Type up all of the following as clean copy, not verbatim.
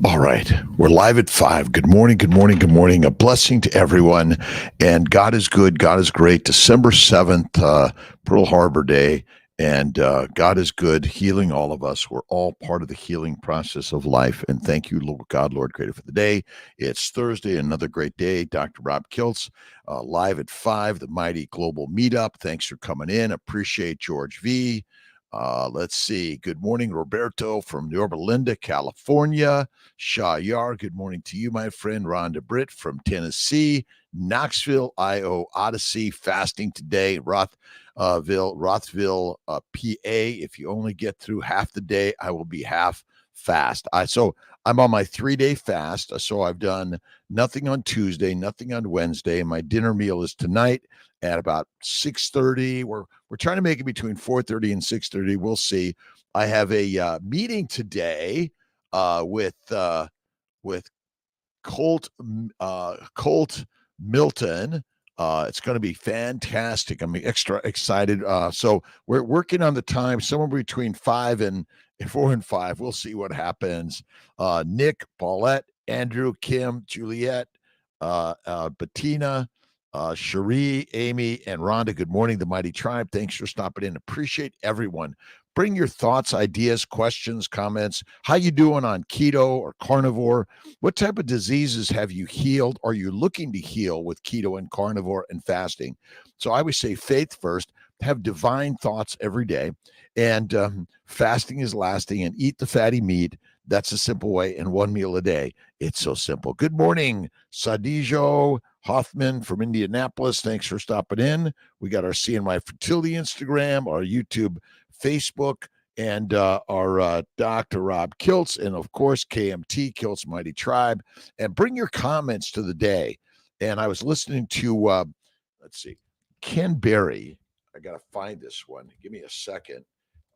All right. We're live at 5. Good morning. Good morning. Good morning. A blessing to everyone. And God is good. God is great. December 7th, Pearl Harbor Day. And God is good, healing all of us. We're all part of the healing process of life. And thank you, Lord God, Lord Creator, for the day. It's Thursday, another great day. Dr. Rob Kiltz, live at 5, the Mighty Global Meetup. Thanks for coming in. Appreciate George V. Let's see. Good morning, Roberto from Yorba Linda, California. Shah Yar, good morning to you, my friend. Rhonda Britt from Tennessee. Knoxville, IO Odyssey, fasting today. Rothville, PA. If you only get through half the day, I will be half fast. So I'm on my 3-day fast. So I've done nothing on Tuesday, nothing on Wednesday. My dinner meal is tonight at about 6:30. We're trying to make it between 4:30 and 6:30. We'll see. I have a meeting today with Colt Milton. It's going to be fantastic. I'm extra excited. So we're working on the time, somewhere between 4 and 5. We'll see what happens. Nick, Paulette, Andrew, Kim, Juliet, Bettina, Cherie, Amy, and Rhonda. Good morning, the Mighty Tribe. Thanks for stopping in. Appreciate everyone. Bring your thoughts, ideas, questions, comments. How you doing on keto or carnivore? What type of diseases have you healed? Are you looking to heal with keto and carnivore and fasting? So I always say faith first, have divine thoughts every day, and fasting is lasting, and eat the fatty meat. That's a simple way, and 1 meal a day. It's so simple. Good morning, Sadijo Hoffman from Indianapolis. Thanks for stopping in. We got our CNY Fertility Instagram, our YouTube, Facebook, and our Dr. Rob Kiltz, and of course, KMT, Kiltz Mighty Tribe. And bring your comments to the day. And I was listening to, let's see, Ken Berry. I got to find this one. Give me a second.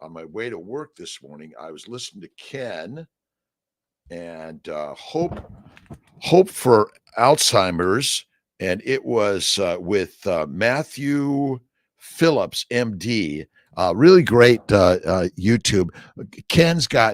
On my way to work this morning, I was listening to Ken and Hope for Alzheimer's, and it was with Matthew Phillips, MD. Really great YouTube.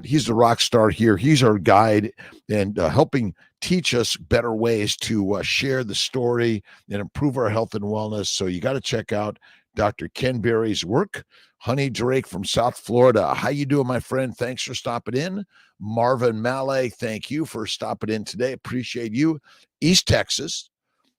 He's the rock star here. He's our guide and helping teach us better ways to share the story and improve our health and wellness. So you got to check out Dr. Ken Berry's work. Honey Drake from South Florida. How you doing, my friend? Thanks for stopping in. Marvin Malay, thank you for stopping in today. Appreciate you. East Texas.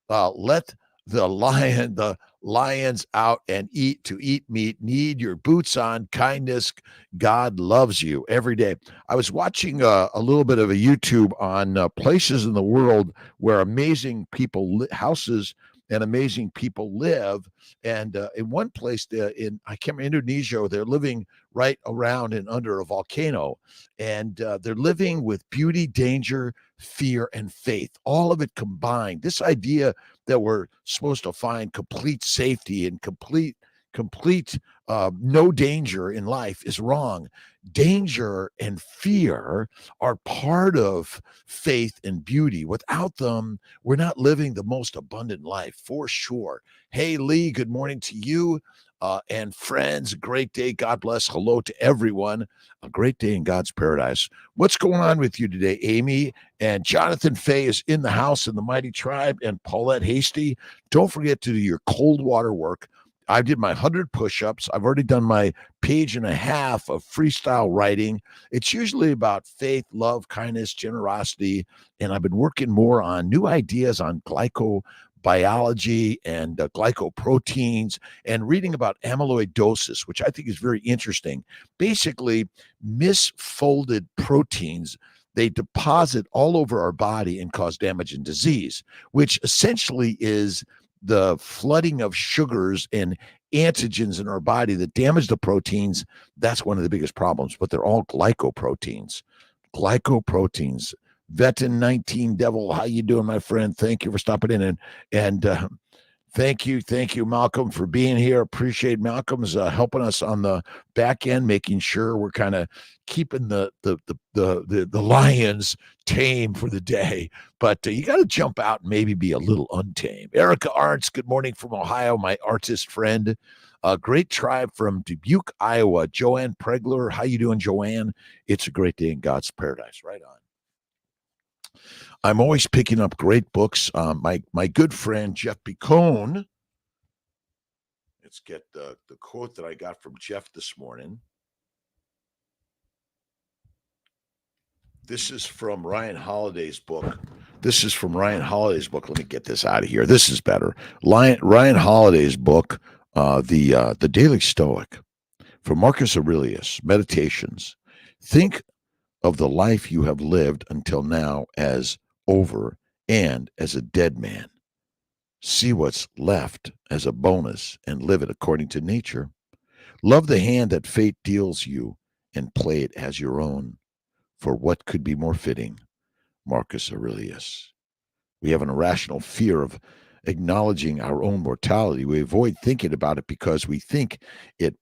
Let the lions out and eat meat. Need your boots on. Kindness. God loves you every day. I was watching a little bit of a YouTube on places in the world where amazing people, houses and amazing people live. And in one place I can't remember, Indonesia, they're living right around and under a volcano. And they're living with beauty, danger, fear, and faith, all of it combined. This idea that we're supposed to find complete safety and complete no danger in life is wrong. Danger and fear are part of faith and beauty. Without them, we're not living the most abundant life, for sure. Hey, Lee, good morning to you. And friends, great day. God bless. Hello to everyone. A great day in God's paradise. What's going on with you today, Amy? And Jonathan Fay is in the house in the Mighty Tribe, and Paulette Hasty. Don't forget to do your cold water work. I did my 100 push-ups. I've already done my 1.5 pages of freestyle writing. It's usually about faith, love, kindness, generosity, and I've been working more on new ideas on glycobiology and glycoproteins, and reading about amyloidosis, which I think is very interesting. Basically, misfolded proteins, they deposit all over our body and cause damage and disease, which essentially is the flooding of sugars and antigens in our body that damage the proteins. That's one of the biggest problems, but they're all glycoproteins. Vetin 19 Devil, how you doing, my friend? Thank you for stopping in. And Thank you, Malcolm, for being here. Appreciate Malcolm's helping us on the back end, making sure we're kind of keeping the lions tame for the day. But you got to jump out and maybe be a little untamed. Erica Arts, good morning from Ohio, my artist friend. Great tribe from Dubuque, Iowa. Joanne Pregler, how you doing, Joanne? It's a great day in God's paradise. Right on. I'm always picking up great books. My good friend Jeff Picone. Let's get the quote that I got from Jeff this morning. This is from Ryan Holiday's book. Let me get this out of here. This is better. Ryan Holiday's book, the Daily Stoic, from Marcus Aurelius. Meditations. Think of the life you have lived until now as over and as a dead man. See what's left as a bonus and live it according to nature. Love the hand that fate deals you and play it as your own. For what could be more fitting? Marcus Aurelius. We have an irrational fear of acknowledging our own mortality. We avoid thinking about it because we think it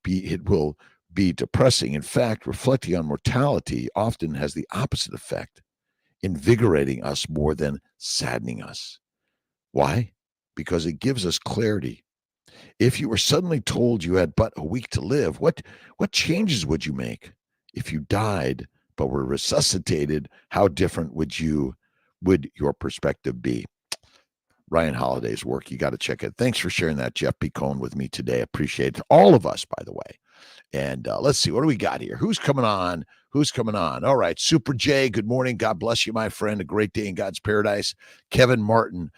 will be depressing. In fact, reflecting on mortality often has the opposite effect, invigorating us more than saddening us. Why? Because it gives us clarity. If you were suddenly told you had but a week to live, what changes would you make? If you died but were resuscitated, how different would your perspective be? Ryan Holiday's work, you got to check it. Thanks for sharing that, Jeff Picone, with me today. Appreciate it. All of us, by the way. And let's see, what do we got here? Who's coming on? All right, Super J, good morning. God bless you, my friend. A great day in God's paradise. Kevin Martin,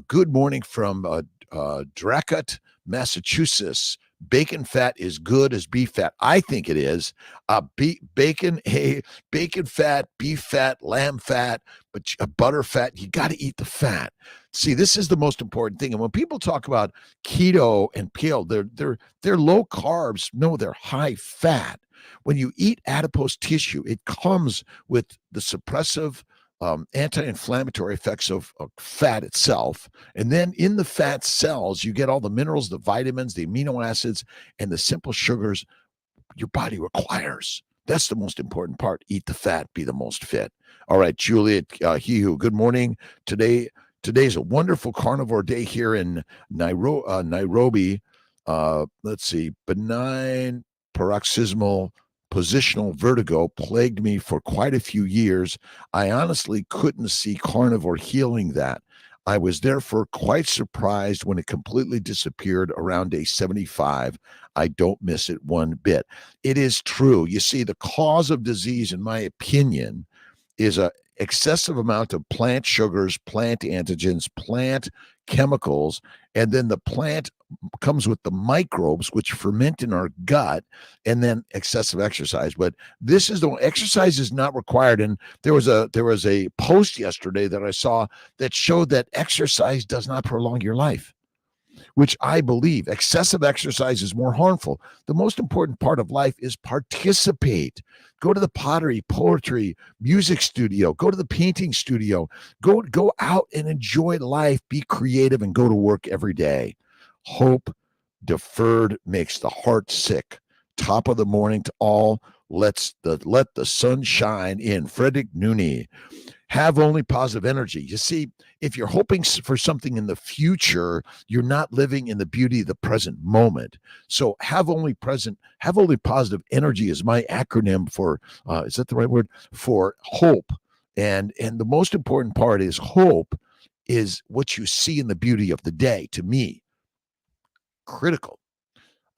good morning from Dracut, Massachusetts. Bacon fat is good as beef fat. I think it is. Bacon fat, beef fat, lamb fat, but butter fat, you got to eat the fat. See, this is the most important thing. And when people talk about keto and paleo, they're low carbs. No, they're high fat. When you eat adipose tissue, it comes with the suppressive anti-inflammatory effects of fat itself. And then in the fat cells, you get all the minerals, the vitamins, the amino acids, and the simple sugars your body requires. That's the most important part. Eat the fat, be the most fit. All right, Juliet Hihu, good morning. Today's a wonderful carnivore day here in Nairobi. Let's see, benign paroxysmal positional vertigo plagued me for quite a few years. I honestly couldn't see carnivore healing that. I was therefore quite surprised when it completely disappeared around day 75. I don't miss it one bit. It is true. You see, the cause of disease, in my opinion, is a excessive amount of plant sugars, plant antigens, plant chemicals, and then the plant comes with the microbes which ferment in our gut, and then excessive exercise. But this is the exercise is not required. And there was a post yesterday that I saw that showed that exercise does not prolong your life, which I believe. Excessive exercise is more harmful. The most important part of life is participate. Go to the pottery, poetry, music studio, go to the painting studio, go out and enjoy life, be creative, and go to work every day. Hope deferred makes the heart sick. Top of the morning to all. Let the sun shine in. Frederick Nooney. Have only positive energy. You see, if you're hoping for something in the future, you're not living in the beauty of the present moment. So have only positive energy is my acronym for, is that the right word? For hope. And the most important part is hope is what you see in the beauty of the day, to me. Critical.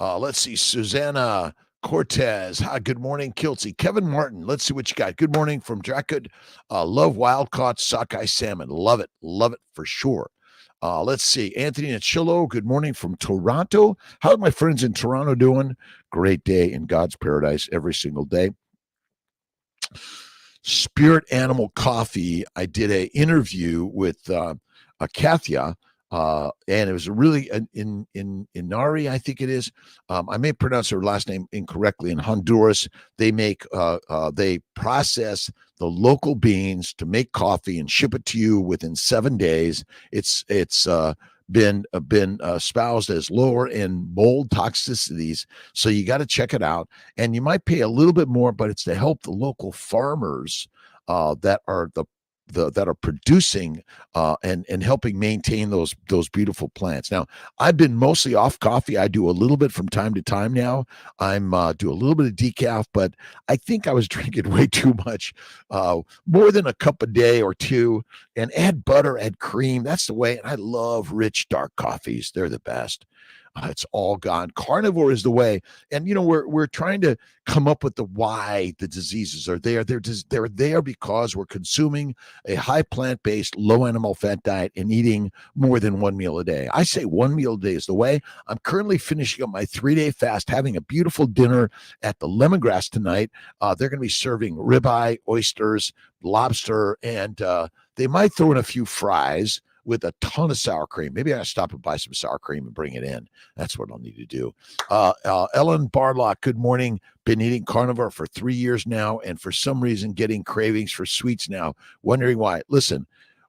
Let's see, Susanna Cortez. Hi, good morning, Kiltzy. Kevin Martin, let's see what you got. Good morning from Dracut. Love wild-caught sockeye salmon. Love it for sure. Let's see, Anthony Achillo, good morning from Toronto. How are my friends in Toronto doing? Great day in God's paradise every single day. Spirit Animal Coffee, I did an interview with Kathia, and it was really in Inari, I think it is. I may pronounce her last name incorrectly. In Honduras, they make they process the local beans to make coffee and ship it to you within 7 days. It's been espoused as lower in mold toxicities. So you got to check it out, and you might pay a little bit more, but it's to help the local farmers that are that are producing and helping maintain those beautiful plants. Now, I've been mostly off coffee. I do a little bit from time to time now. I'm do a little bit of decaf, but I think I was drinking way too much, more than a cup a day or two. And add butter, add cream. That's the way. And I love rich dark coffees. They're the best. It's all gone. Carnivore is the way. And we're trying to come up with the why the diseases are there. They're there because we're consuming a high plant-based, low animal fat diet and eating more than one meal a day. I say one meal a day is the way. I'm currently finishing up my 3-day fast, having a beautiful dinner at the Lemongrass tonight. They're going to be serving ribeye, oysters, lobster, and they might throw in a few fries with a ton of sour cream. Maybe I'll stop and buy some sour cream and bring it in. That's what I'll need to do. Ellen Barlock, good morning. Been eating carnivore for 3 years now, and for some reason getting cravings for sweets now. Wondering why. Listen,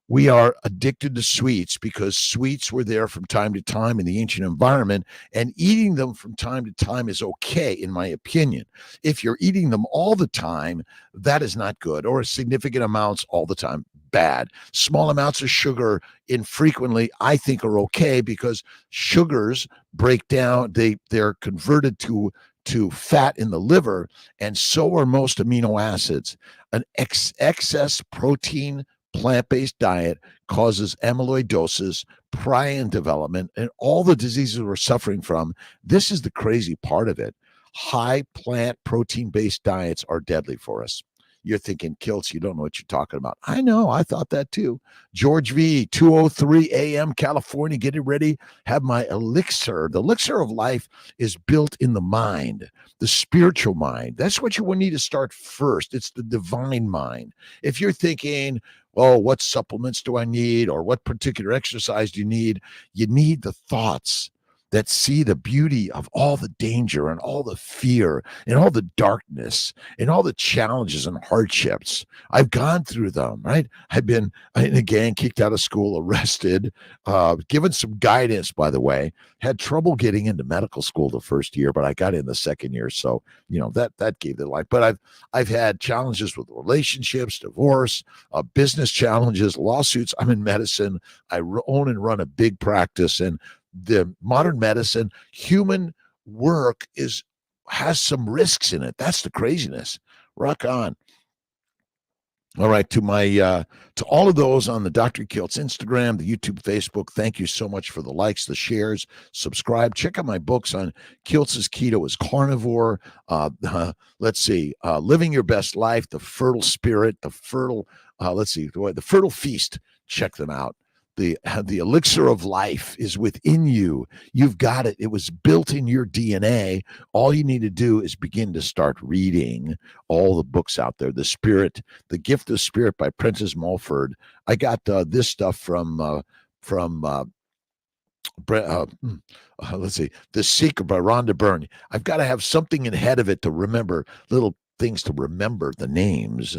we are addicted to sweets because sweets were there from time to time in the ancient environment, and eating them from time to time is okay, in my opinion. If you're eating them all the time, that is not good, or significant amounts all the time, bad. Small amounts of sugar infrequently, I think, are okay because sugars break down, they're converted to fat in the liver, and so are most amino acids. An excess protein plant-based diet causes amyloidosis, prion development, and all the diseases we're suffering from. This is the crazy part of it. High plant protein-based diets are deadly for us. You're thinking, Kiltz, you don't know what you're talking about. I know. I thought that too. George V, 2:03 a.m., California, getting ready. Have my elixir. The elixir of life is built in the mind, the spiritual mind. That's what you need to start first. It's the divine mind. If you're thinking, oh, what supplements do I need? Or what particular exercise do you need? You need the thoughts that see the beauty of all the danger and all the fear and all the darkness and all the challenges and hardships. I've gone through them, right? I've been in a gang, kicked out of school, arrested, given some guidance, by the way, had trouble getting into medical school the first year, but I got in the second year. So, that gave the life. But I've had challenges with relationships, divorce, business challenges, lawsuits. I'm in medicine. I own and run a big practice, and the modern medicine, human work has some risks in it. That's the craziness. Rock on. All right, to all of those on the Dr. Kiltz Instagram, the YouTube, Facebook, thank you so much for the likes, the shares, subscribe. Check out my books on Kiltz's Keto is Carnivore. Let's see, Living Your Best Life, The Fertile Spirit, The Fertile Feast. Check them out. The elixir of life is within you. You've got it. It was built in your DNA. All you need to do is begin to start reading all the books out there. The Gift of Spirit by Prentice Mulford. I got this stuff from let's see, The Secret by Rhonda Byrne. I've got to have something ahead of it to remember, little things to remember the names.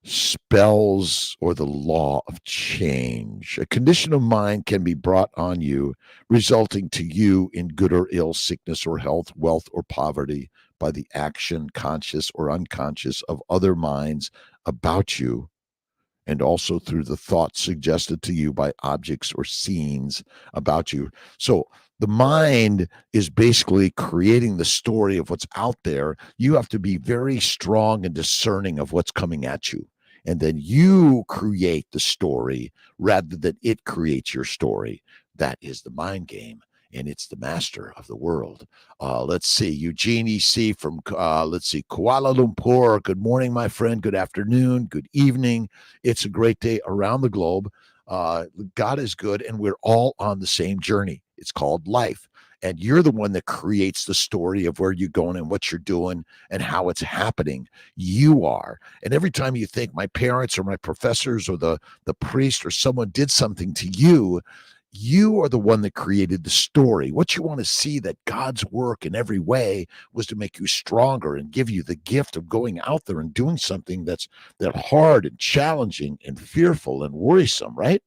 Spells or the law of change. A condition of mind can be brought on you, resulting to you in good or ill, sickness or health, wealth or poverty, by the action, conscious or unconscious, of other minds about you, and also through the thoughts suggested to you by objects or scenes about you. So the mind is basically creating the story of what's out there. You have to be very strong and discerning of what's coming at you. And then you create the story rather than it creates your story. That is the mind game, and it's the master of the world. Let's see, Eugene EC from, Kuala Lumpur. Good morning, my friend. Good afternoon. Good evening. It's a great day around the globe. God is good, and we're all on the same journey. It's called life. And you're the one that creates the story of where you're going and what you're doing and how it's happening. You are. And every time you think my parents or my professors or the priest or someone did something to you, you are the one that created the story. What you want to see, that God's work in every way was to make you stronger and give you the gift of going out there and doing something that's hard and challenging and fearful and worrisome, right?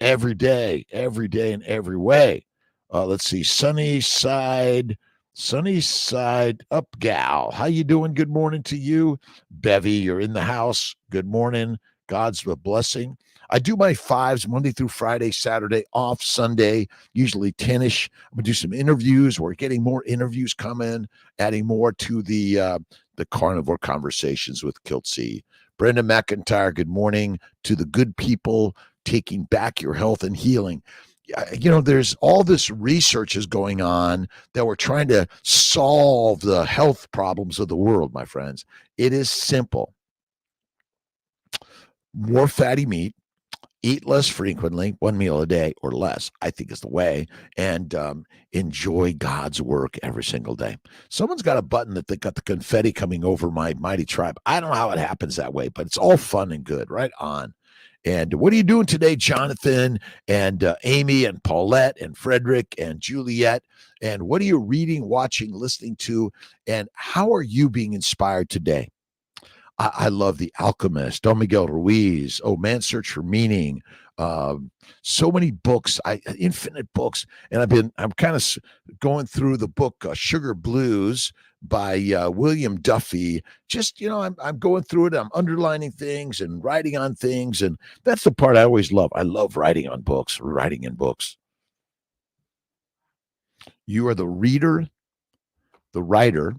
every day in every way. Let's see, sunny side up gal. How you doing? Good morning to you. Bevy, you're in the house. Good morning. God's a blessing. I do my fives Monday through Friday, Saturday off, Sunday, usually 10ish. I'm gonna do some interviews. We're getting more interviews coming, adding more to the carnivore conversations with Kiltz. Brenda McIntyre, good morning to the good people taking back your health and healing. There's all this research is going on that we're trying to solve the health problems of the world, my friends. It is simple. More fatty meat, eat less frequently, one meal a day or less, I think is the way, and enjoy God's work every single day. Someone's got a button that they got the confetti coming over my mighty tribe. I don't know how it happens that way, but it's all fun and good. Right on. And what are you doing today, Jonathan and Amy and Paulette and Frederick and Juliet? And what are you reading, watching, listening to? And how are you being inspired today? I love The Alchemist, Don Miguel Ruiz, Man's Search for Meaning. So many books, infinite books. And I'm kind of going through the book Sugar Blues by William Duffy. Just, I'm going through it. I'm underlining things and writing on things. And that's the part I always love. I love writing on books, writing in books. You are the reader, the writer,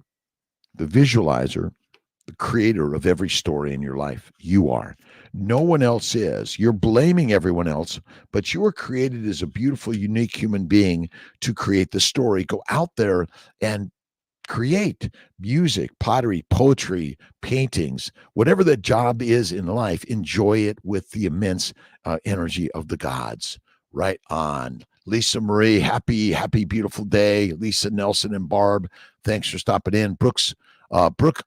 the visualizer, the creator of every story in your life. You are. No one else is. You're blaming everyone else, but you were created as a beautiful, unique human being to create the story. Go out there and create music, pottery, poetry, paintings, whatever the job is in life. Enjoy it with the immense energy of the gods. Right on. Lisa Marie, happy, beautiful day. Lisa Nelson and Barb, thanks for stopping in. Brooke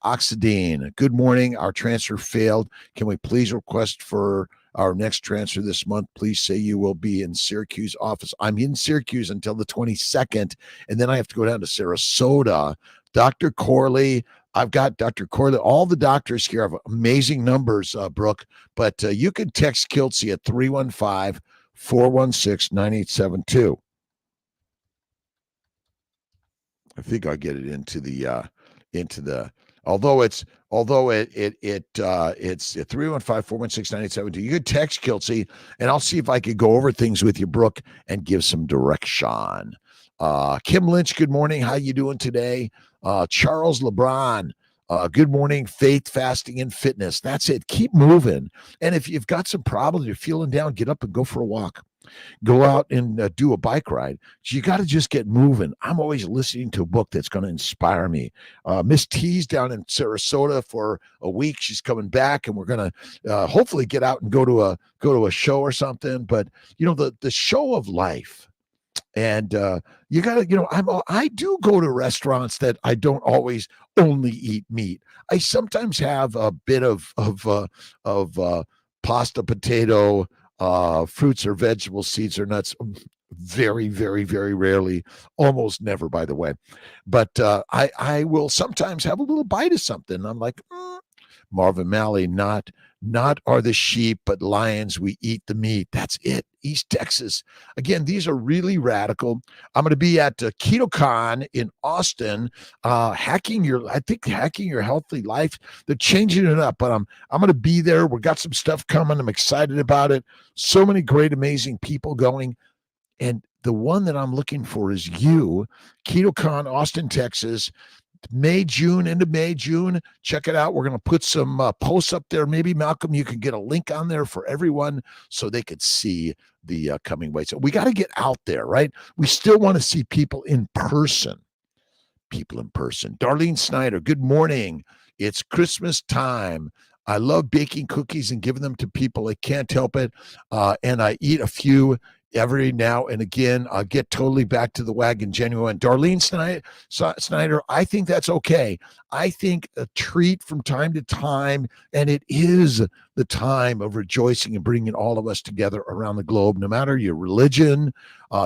Oxidine, good morning. Our transfer failed. Can we please request for our next transfer this month? Please say you will be in Syracuse office. I'm in Syracuse until the 22nd, and then I have to go down to Sarasota. Dr. Corley, I've got Dr. Corley. All the doctors here have amazing numbers, Brooke, but you can text Kiltz at 315-416-9872. I think I'll get it into the although it's 315-416-9872. You could text Kiltz, and I'll see if I could go over things with you, Brooke, and give some direction. Kim Lynch, good morning. How you doing today? Charles LeBron, good morning. Faith, fasting, and fitness. That's it. Keep moving. And if you've got some problems, you're feeling down, get up and go for a walk. Go out and do a bike ride. So you got to just get moving. I'm always listening to a book that's going to inspire me. Miss T's down in Sarasota for a week. She's coming back, and we're going to hopefully get out and go to a show or something. But the show of life. And you got to, I do go to restaurants that I don't always only eat meat. I sometimes have a bit of pasta, potato, fruits or vegetables, seeds or nuts. Very, very, very rarely, almost never, by the way. But I will sometimes have a little bite of something. I'm like, Marvin Malley, not are the sheep, but lions. We eat the meat. That's it. East Texas. Again, these are really radical. I'm going to be at KetoCon in Austin, hacking your healthy life. They're changing it up, but I'm going to be there. We've got some stuff coming. I'm excited about it. So many great, amazing people going. And the one that I'm looking for is you, KetoCon, Austin, Texas. End of May, June. Check it out. We're going to put some posts up there. Maybe, Malcolm, you can get a link on there for everyone so they could see the coming weight. So we got to get out there, right? We still want to see people in person. Darlene Snyder, good morning. It's Christmas time. I love baking cookies and giving them to people. I can't help it. And I eat a few every now and again. I'll get totally back to the wagon, genuine. Darlene Snyder, I think that's okay. I think a treat from time to time, and it is the time of rejoicing and bringing all of us together around the globe, no matter your religion,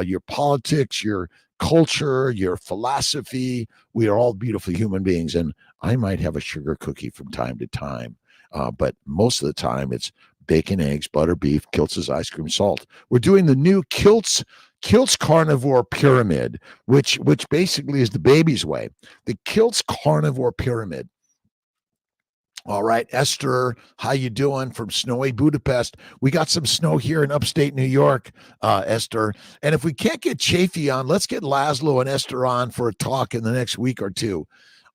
your politics, your culture, your philosophy. We are all beautiful human beings, and I might have a sugar cookie from time to time, but most of the time it's bacon, eggs, butter, beef, Kiltz's ice cream, salt. We're doing the new Kiltz Carnivore Pyramid, which basically is the baby's way. The Kiltz Carnivore Pyramid. All right, Esther, how you doing from snowy Budapest? We got some snow here in upstate New York, Esther. And if we can't get Chafee on, let's get Laszlo and Esther on for a talk in the next week or two.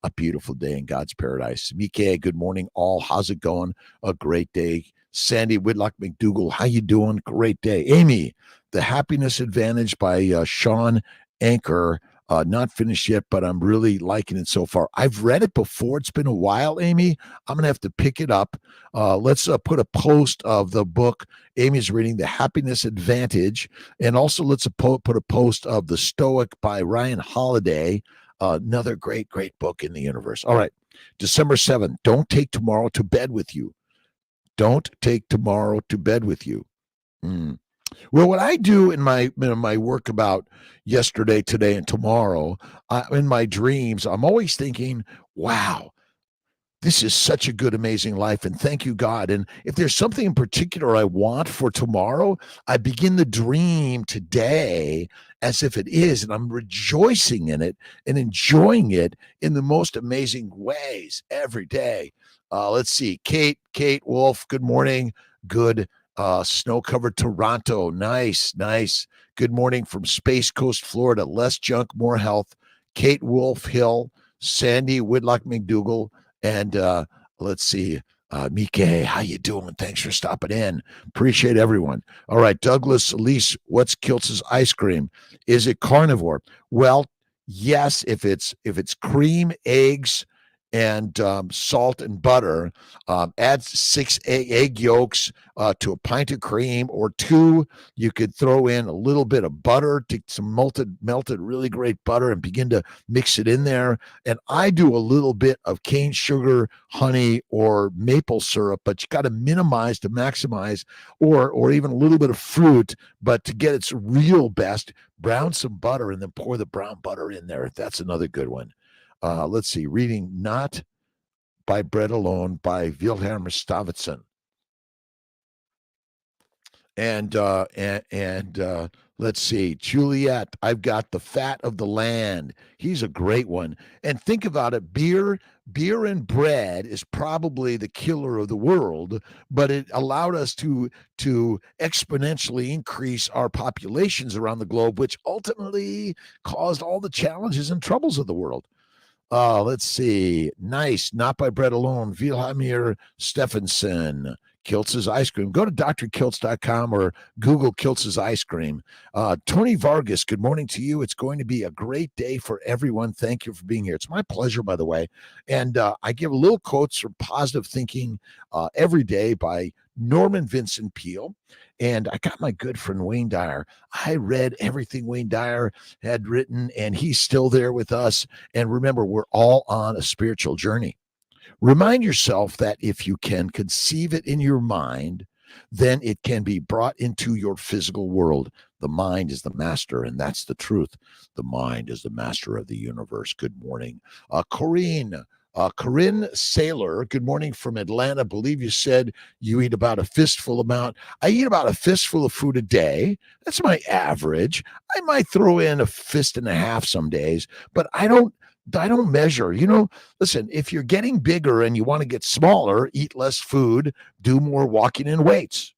A beautiful day in God's paradise. Mike, good morning, all. How's it going? A great day. Sandy Whitlock McDougall, how you doing? Great day. Amy, The Happiness Advantage by Sean Anker. Not finished yet, but I'm really liking it so far. I've read it before. It's been a while, Amy. I'm going to have to pick it up. Let's put a post of the book Amy's reading, The Happiness Advantage. And also let's put a post of The Stoic by Ryan Holiday. Another great, great book in the universe. All right. December 7th. Don't take tomorrow to bed with you. Don't take tomorrow to bed with you. Well, what I do in my work about yesterday, today, and tomorrow, in my dreams, I'm always thinking, wow, this is such a good, amazing life. And thank you, God. And if there's something in particular I want for tomorrow, I begin the dream today as if it is. And I'm rejoicing in it and enjoying it in the most amazing ways every day. Let's see. Kate Wolf, good morning. Good. Snow-covered Toronto. Nice. Good morning from Space Coast, Florida. Less junk, more health. Kate Wolf Hill, Sandy Whitlock McDougall, and let's see, Mike, how you doing? Thanks for stopping in. Appreciate everyone. All right, Douglas Elise, what's Kiltz's ice cream? Is it carnivore? Well, yes, if it's cream, eggs, and salt and butter. Add 6 egg yolks to a pint of cream or 2. You could throw in a little bit of butter, take some melted really great butter and begin to mix it in there. And I do a little bit of cane sugar, honey, or maple syrup, but you got to minimize to maximize, or even a little bit of fruit. But to get its real best, brown some butter and then pour the brown butter in there. That's another good one. Let's see, reading Not by Bread Alone by Wilhelm Stavitson. And let's see, Juliet, I've got The Fat of the Land. He's a great one. And think about it, beer and bread is probably the killer of the world, but it allowed us to exponentially increase our populations around the globe, which ultimately caused all the challenges and troubles of the world. Let's see. Nice. Not by Bread Alone. Wilhelmir Stephenson. Kiltz's ice cream. Go to drkiltz.com or Google Kiltz's ice cream. Tony Vargas, good morning to you. It's going to be a great day for everyone. Thank you for being here. It's my pleasure, by the way. And I give little quotes from positive thinking every day by Norman Vincent Peale. And I got my good friend Wayne Dyer. I read everything Wayne Dyer had written, and he's still there with us. And remember, we're all on a spiritual journey. Remind yourself that if you can conceive it in your mind, then it can be brought into your physical world. The mind is the master, and that's the truth. The mind is the master of the universe. Good morning. Corinne Saylor, good morning from Atlanta. I believe you said you eat about a fistful amount. I eat about a fistful of food a day. That's my average. I might throw in a fist and a half some days, but I don't measure. Listen, if you're getting bigger and you want to get smaller, eat less food, do more walking and weights.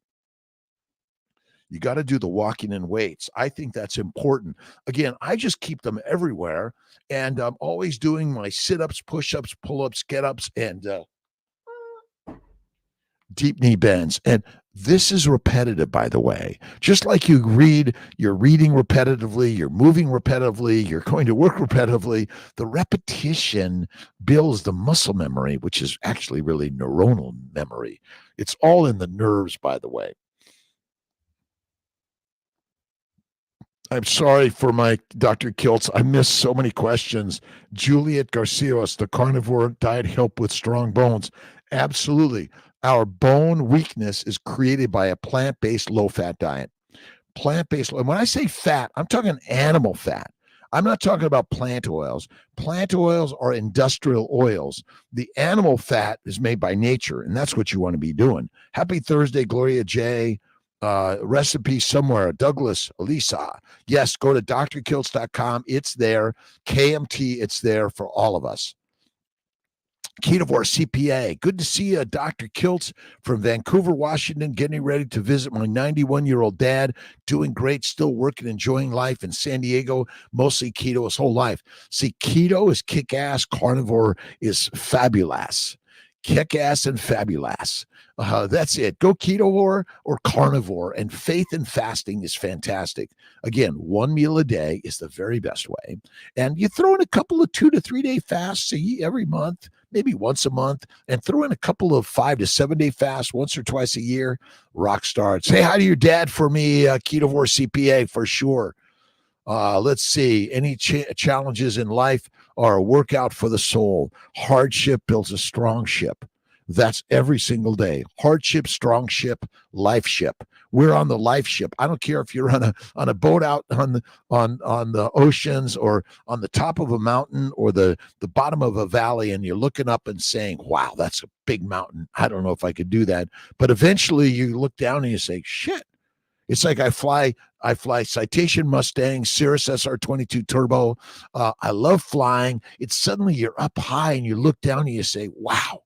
You got to do the walking and weights. I think that's important. Again, I just keep them everywhere, and I'm always doing my sit-ups, push-ups, pull-ups, get-ups, and deep knee bends. And this is repetitive, by the way. Just like you read, you're reading repetitively, you're moving repetitively, you're going to work repetitively. The repetition builds the muscle memory, which is actually really neuronal memory. It's all in the nerves, by the way. I'm sorry for my Dr. Kiltz. I missed so many questions. Juliet Garcios, the carnivore diet help with strong bones. Absolutely. Our bone weakness is created by a plant-based low-fat diet. Plant-based. And when I say fat, I'm talking animal fat. I'm not talking about plant oils. Plant oils are industrial oils. The animal fat is made by nature, and that's what you want to be doing. Happy Thursday, Gloria J. Recipe somewhere, Douglas, Elisa. Yes, go to drkiltz.com. It's there. KMT, it's there for all of us. Carnivore CPA. Good to see you, Dr. Kiltz from Vancouver, Washington, getting ready to visit my 91-year-old dad, doing great, still working, enjoying life in San Diego, mostly keto his whole life. See, keto is kick-ass, carnivore is fabulous. Kick-ass and fabulous. That's it. Go keto or carnivore, and faith and fasting is fantastic. Again, one meal a day is the very best way. And you throw in a couple of 2 to 3 day fasts every month, maybe once a month, and throw in a couple of 5 to 7 day fasts once or twice a year. Rock star. Say hi to your dad for me, Ketovore CPA, for sure. Let's see. Any challenges in life are a workout for the soul. Hardship builds a strong ship. That's every single day. Hardship, strong ship, life ship. We're on the life ship. I don't care if you're on a boat out on the oceans, or on the top of a mountain, or the bottom of a valley, and you're looking up and saying, wow, that's a big mountain. I don't know if I could do that. But eventually you look down and you say, shit. It's like I fly Citation Mustang, Cirrus SR22 Turbo. I love flying. It's suddenly you're up high and you look down and you say, wow,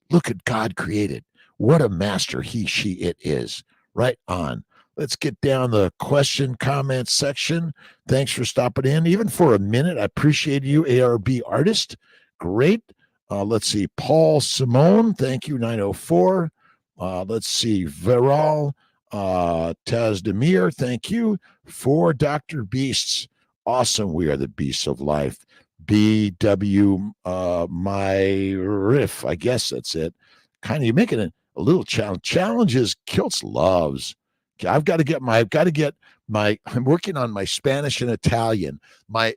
look at God created. What a master he, she, it is. Right on. Let's get down the question, comment section. Thanks for stopping in, even for a minute. I appreciate you, ARB artist. Great. Let's see. Paul Simone, thank you, 904. Let's see. Viral. Tazdemir, thank you. For Dr. Beasts. Awesome. We are the beasts of life. BW my riff. I guess that's it. Kind of, you're making a little challenge. Challenges Kiltz loves. I've got to get my I'm working on my Spanish and Italian. My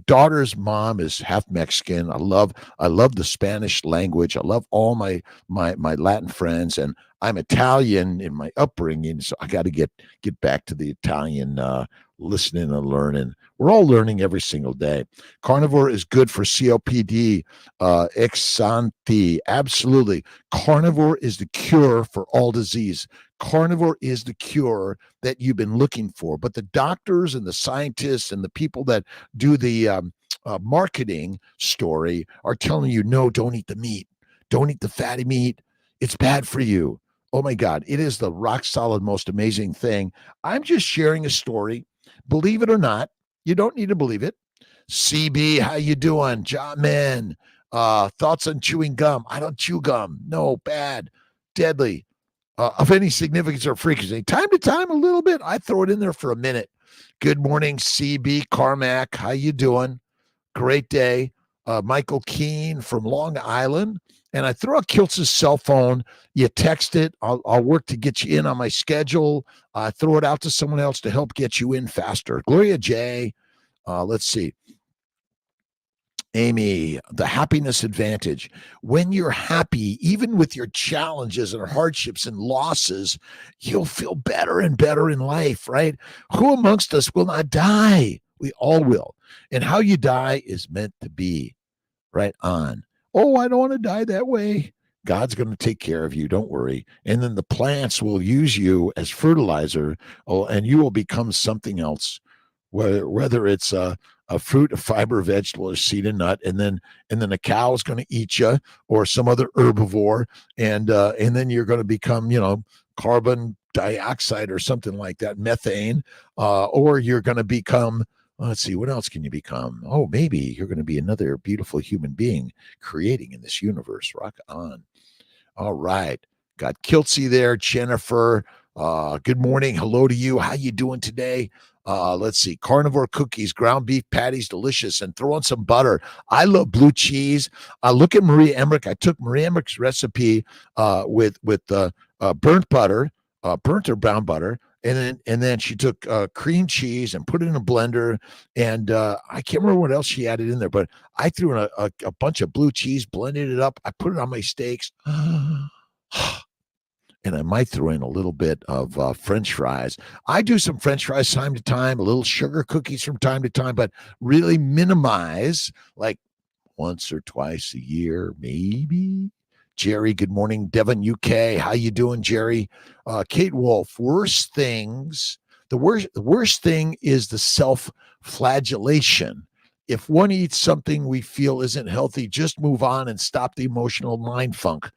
daughter's mom is half Mexican. I love the Spanish language. I love all my Latin friends, and I'm Italian in my upbringing, so I got to get back to the Italian listening and learning. We're all learning every single day. Carnivore is good for COPD, Exanti. Absolutely. Carnivore is the cure for all disease. Carnivore is the cure that you've been looking for. But the doctors and the scientists and the people that do the marketing story are telling you, no, don't eat the meat. Don't eat the fatty meat. It's bad for you. Oh, my God. It is the rock solid, most amazing thing. I'm just sharing a story. Believe it or not, you don't need to believe it. CB, how you doing? John Man, thoughts on chewing gum? I don't chew gum. No, bad, deadly. Of any significance or frequency. Time to time, a little bit. I throw it in there for a minute. Good morning, CB Carmack. How you doing? Great day. Michael Keene from Long Island. And I throw out Kiltz's cell phone. You text it. I'll work to get you in on my schedule. Throw it out to someone else to help get you in faster. Gloria J. Let's see. Amy, the happiness advantage. When you're happy, even with your challenges and hardships and losses, you'll feel better and better in life, right? Who amongst us will not die? We all will. And how you die is meant to be. Right on. Oh, I don't want to die that way. God's going to take care of you. Don't worry. And then the plants will use you as fertilizer, and you will become something else, whether it's a fruit, a fiber, vegetable, or seed and nut, and then a cow is going to eat you, or some other herbivore, and then you're going to become, carbon dioxide or something like that, methane, or you're going to become, let's see, what else can you become? Oh, maybe you're going to be another beautiful human being creating in this universe. Rock on. All right. Got Kiltzy there, Jennifer. Good morning. Hello to you. How you doing today? Let's see. Carnivore cookies, ground beef patties, delicious, and throw on some butter. I love blue cheese. Look at Maria Emmerich. I took Maria Emmerich's recipe with burnt butter, burnt or brown butter, and then she took cream cheese and put it in a blender. And I can't remember what else she added in there, but I threw in a bunch of blue cheese, blended it up. I put it on my steaks. and I might throw in a little bit of French fries. I do some French fries time to time, a little sugar cookies from time to time, but really minimize, like once or twice a year, maybe. Jerry, good morning. Devon, UK. How you doing, Jerry? Kate Wolf, worst things. The worst thing is the self-flagellation. If one eats something we feel isn't healthy, just move on and stop the emotional mind funk.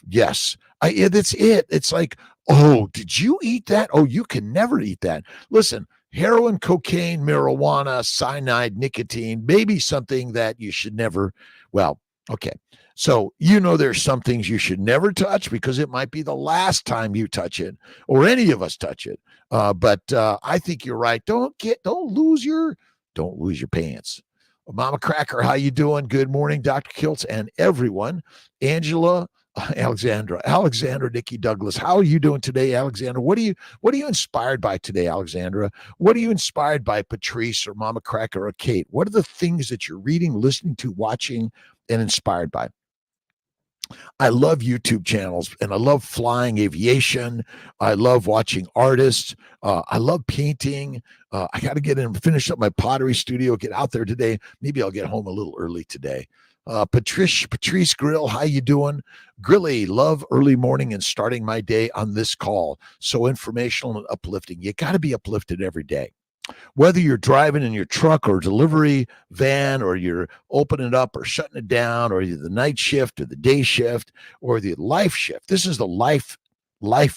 Yes. Yeah, that's it. It's like, oh, did you eat that? Oh, you can never eat that. Listen, heroin, cocaine, marijuana, cyanide, nicotine, maybe something that you should never, well, okay. So, there's some things you should never touch because it might be the last time you touch it or any of us touch it. But I think you're right. Don't lose your pants. Mama Cracker, how you doing? Good morning, Dr. Kiltz and everyone. Angela, Alexandra, Nikki Douglas. How are you doing today, Alexandra? What are you inspired by today, Alexandra? What are you inspired by, Patrice or Mama Cracker or Kate? What are the things that you're reading, listening to, watching, and inspired by? I love YouTube channels and I love flying aviation. I love watching artists. I love painting. I got to get in and finish up my pottery studio, get out there today. Maybe I'll get home a little early today. Patrice Grill, how you doing? Grilly, love early morning and starting my day on this call. So informational and uplifting. You got to be uplifted every day. Whether you're driving in your truck or delivery van, or you're opening it up or shutting it down, or the night shift or the day shift or the life shift. This is the life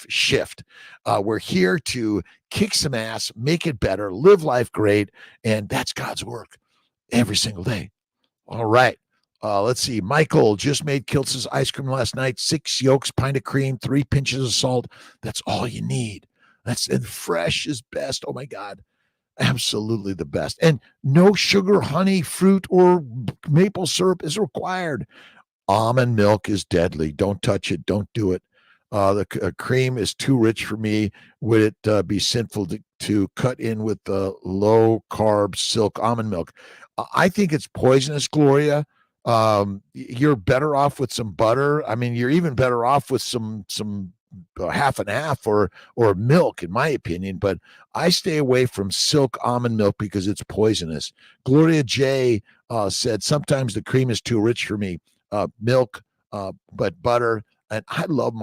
shift. We're here to kick some ass, make it better, live life great, and that's God's work every single day. All right. Let's see. Michael just made Kiltz's ice cream last night. 6 yolks, pint of cream, 3 pinches of salt. That's all you need. And fresh is best. Oh my God. Absolutely the best. And no sugar, honey, fruit, or maple syrup is required. Almond milk is deadly. Don't touch it. Don't do it. The cream is too rich for me. Would it be sinful to cut in with the low carb silk almond milk? I think it's poisonous, Gloria. You're better off with some butter. I mean, you're even better off with some half and half or milk, in my opinion. But I stay away from silk almond milk because it's poisonous. Gloria J said sometimes the cream is too rich for me. Milk, but butter. And I love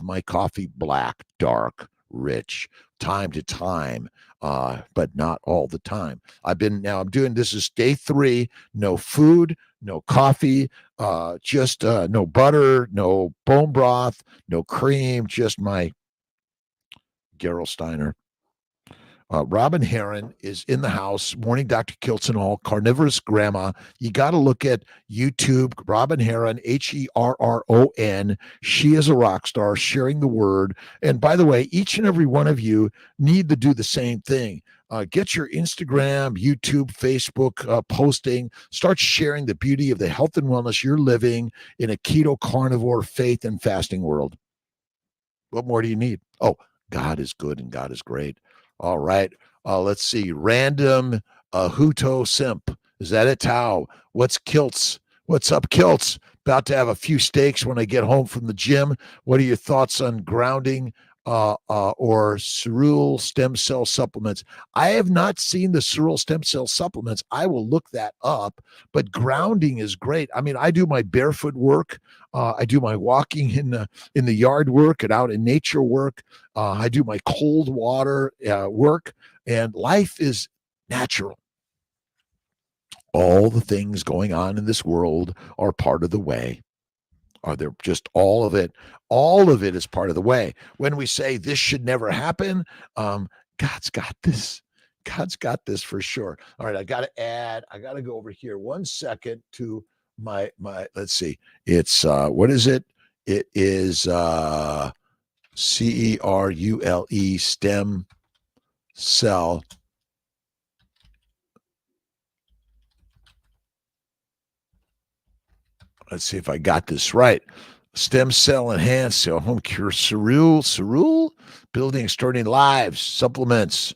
my coffee black, dark, rich, time to time, but not all the time. I'm doing, this is day 3, no food, no coffee, just no butter, no bone broth, no cream, just my Gerolsteiner. Robin Heron is in the house. Morning, Dr. Kiltz and all. Carnivorous Grandma. You got to look at YouTube. Robin Heron, Herron. She is a rock star, sharing the word. And by the way, each and every one of you need to do the same thing. Get your Instagram, YouTube, Facebook posting. Start sharing the beauty of the health and wellness you're living in a keto, carnivore, faith, and fasting world. What more do you need? Oh, God is good and God is great. All right. Let's see. Random Huto Simp. Is that it, Tao? What's Kiltz? What's up, Kiltz? About to have a few steaks when I get home from the gym. What are your thoughts on grounding or cereal stem cell supplements? I have not seen the cereal stem cell supplements. I will look that up, but grounding is great. I mean, I do my barefoot work. I do my walking in the yard work and out in nature work. I do my cold water work, and life is natural. All the things going on in this world are part of the way. Are there just all of it? All of it is part of the way. When we say this should never happen, God's got this. God's got this for sure. All right, I got to go over here 1 second to my let's see. It's what is it? It is CERULE stem cell. Let's see if I got this right. Stem cell enhanced cell home cure cereal building extraordinary lives supplements.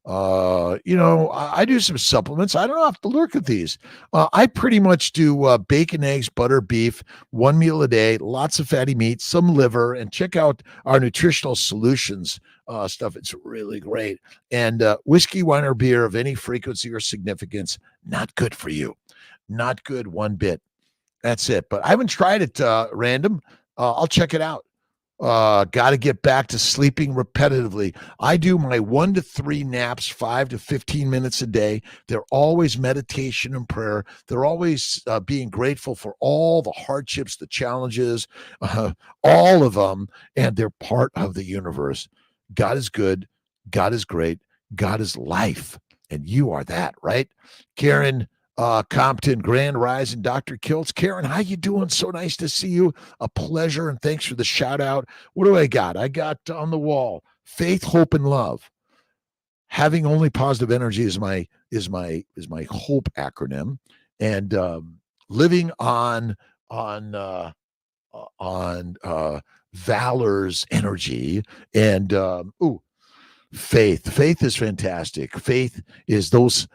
I do some supplements. I don't have to look at these. I pretty much do bacon, eggs, butter, beef, one meal a day, lots of fatty meat, some liver, and check out our nutritional solutions stuff. It's really great. And whiskey, wine, or beer of any frequency or significance, not good for you. Not good one bit. That's it. But I haven't tried it random. I'll check it out. Got to get back to sleeping repetitively. I do my 1 to 3 naps, 5 to 15 minutes a day. They're always meditation and prayer. They're always being grateful for all the hardships, the challenges, all of them, and they're part of the universe. God is good. God is great. God is life, and you are that, right? Karen Compton, Grand Rise, and Dr. Kiltz. Karen, how you doing? So nice to see you. A pleasure, and thanks for the shout out. What do I got? I got on the wall faith, hope, and love. Having only positive energy is my hope acronym, and living on valor's energy, and faith is fantastic. Faith is those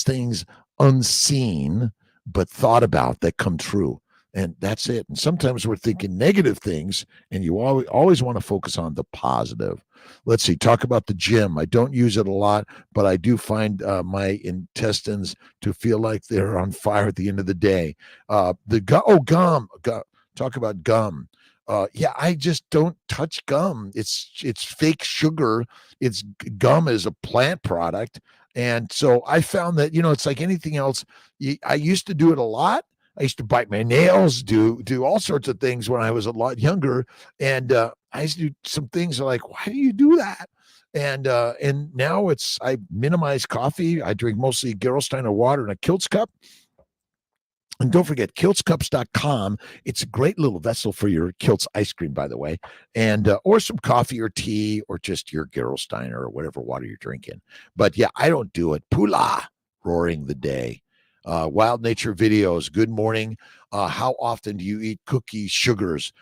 things unseen but thought about that come true, and that's it. And sometimes we're thinking negative things, and you always want to focus on the positive. Let's see, talk about the gym. I don't use it a lot, but I do find my intestines to feel like they're on fire at the end of the day. Gum. Talk about gum. Yeah, I just don't touch gum. It's fake sugar. It's Gum is a plant product, and so I found that it's like anything else. I used to do it a lot. I used to bite my nails, do all sorts of things when I was a lot younger, and I used to do some things like, why do you do that? And now I minimize coffee. I drink mostly Gerolsteiner water in a Kiltz cup. And don't forget, kiltzcups.com. It's a great little vessel for your Kiltz ice cream, by the way, and or some coffee or tea or just your Gerolsteiner or whatever water you're drinking. But yeah, I don't do it. Pula, roaring the day. Wild Nature Videos. Good morning. How often do you eat cookies, sugars?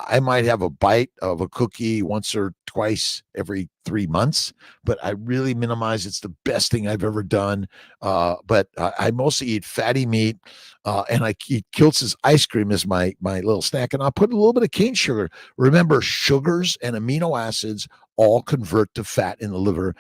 I might have a bite of a cookie once or twice every 3 months, but I really minimize. It's the best thing I've ever done. But I mostly eat fatty meat, and I eat Kiltz's ice cream as my little snack, and I'll put a little bit of cane sugar. Remember, sugars and amino acids all convert to fat in the liver,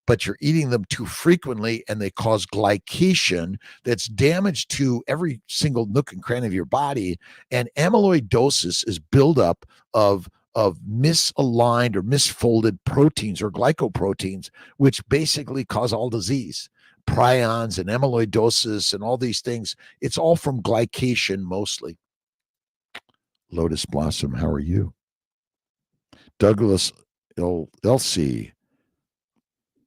but you're eating them too frequently, and they cause glycation that's damage to every single nook and cranny of your body. And amyloidosis is buildup of misaligned or misfolded proteins or glycoproteins, which basically cause all disease. Prions and amyloidosis and all these things, it's all from glycation mostly. Lotus Blossom, how are you? Douglas LC,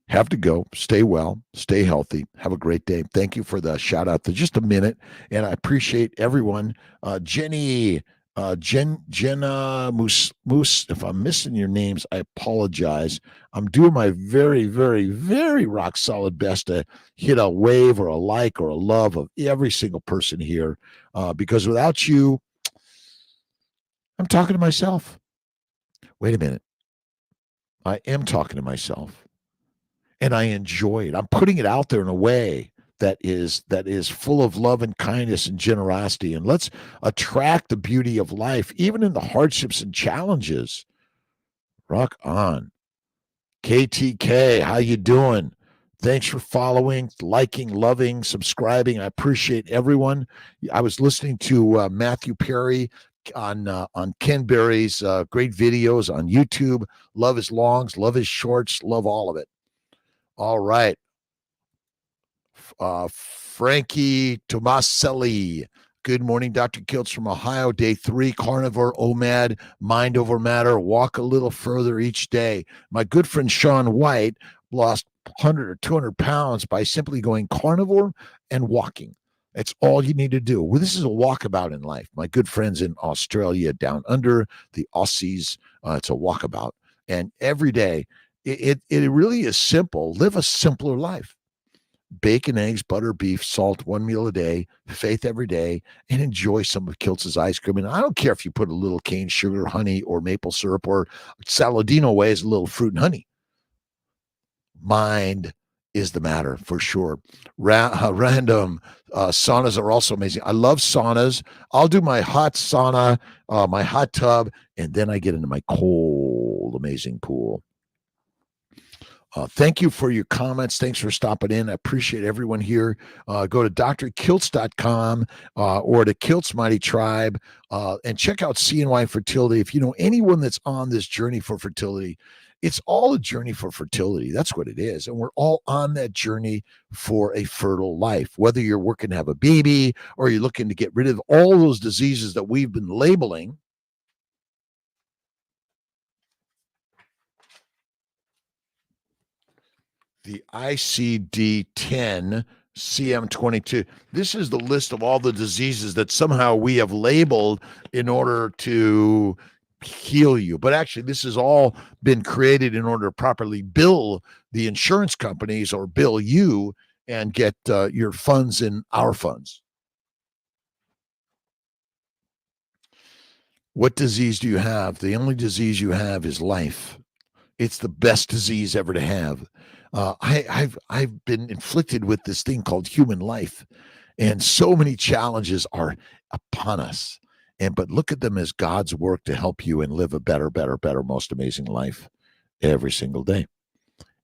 have to go. Stay well. Stay healthy. Have a great day. Thank you for the shout out. For just a minute, and I appreciate everyone. Jenna Moose. If I'm missing your names, I apologize. I'm doing my very, very, very rock solid best to hit a wave or a like or a love of every single person here, because without you, I'm talking to myself. Wait a minute. I am talking to myself. And I enjoy it. I'm putting it out there in a way that is full of love and kindness and generosity. And let's attract the beauty of life, even in the hardships and challenges. Rock on. KTK, how you doing? Thanks for following, liking, loving, subscribing. I appreciate everyone. I was listening to Matthew Perry on Ken Berry's great videos on YouTube. Love his longs, love his shorts, love all of it. All right. Frankie Tomaselli. Good morning, Dr. Kiltz from Ohio. Day 3, carnivore, OMAD, mind over matter. Walk a little further each day. My good friend Sean White lost 100 or 200 pounds by simply going carnivore and walking. That's all you need to do. Well, this is a walkabout in life. My good friends in Australia, down under, the Aussies, it's a walkabout. And every day, it really is simple. Live a simpler life. Bacon, eggs, butter, beef, salt, one meal a day, faith every day, and enjoy some of Kiltz's ice cream. And I don't care if you put a little cane sugar, honey, or maple syrup, or Saladino way is a little fruit and honey. mind is the matter for sure. Random saunas are also amazing. I love saunas. I'll do my hot sauna, my hot tub, and then I get into my cold, amazing pool. Thank you for your comments. Thanks for stopping in. I appreciate everyone here. Go to drkiltz.com or to Kiltz Mighty Tribe and check out CNY Fertility. If you know anyone that's on this journey for fertility, it's all a journey for fertility. That's what it is. And we're all on that journey for a fertile life. Whether you're working to have a baby or you're looking to get rid of all those diseases that we've been labeling. The ICD-10 CM22. This is the list of all the diseases that somehow we have labeled in order to heal you. But actually, this has all been created in order to properly bill the insurance companies or bill you and get your funds in our funds. What disease do you have? The only disease you have is life. It's the best disease ever to have. I've been inflicted with this thing called human life, and so many challenges are upon us. But look at them as God's work to help you and live a better, most amazing life every single day.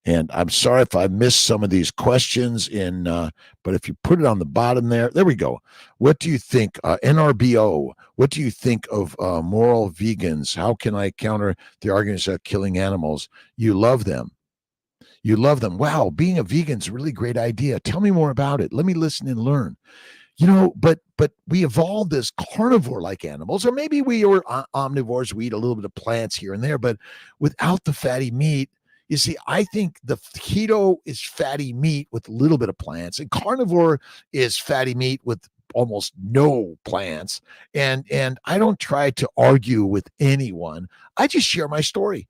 And I'm sorry if I missed some of these questions but if you put it on the bottom there we go. What do you think, NRBO? What do you think of moral vegans? How can I counter the arguments about killing animals? You love them. You love them. Wow, being a vegan is a really great idea. Tell me more about it. Let me listen and learn. But we evolved as carnivore-like animals, or maybe we were omnivores. We eat a little bit of plants here and there, but without the fatty meat. You see, I think the keto is fatty meat with a little bit of plants, and carnivore is fatty meat with almost no plants. And I don't try to argue with anyone. I just share my story.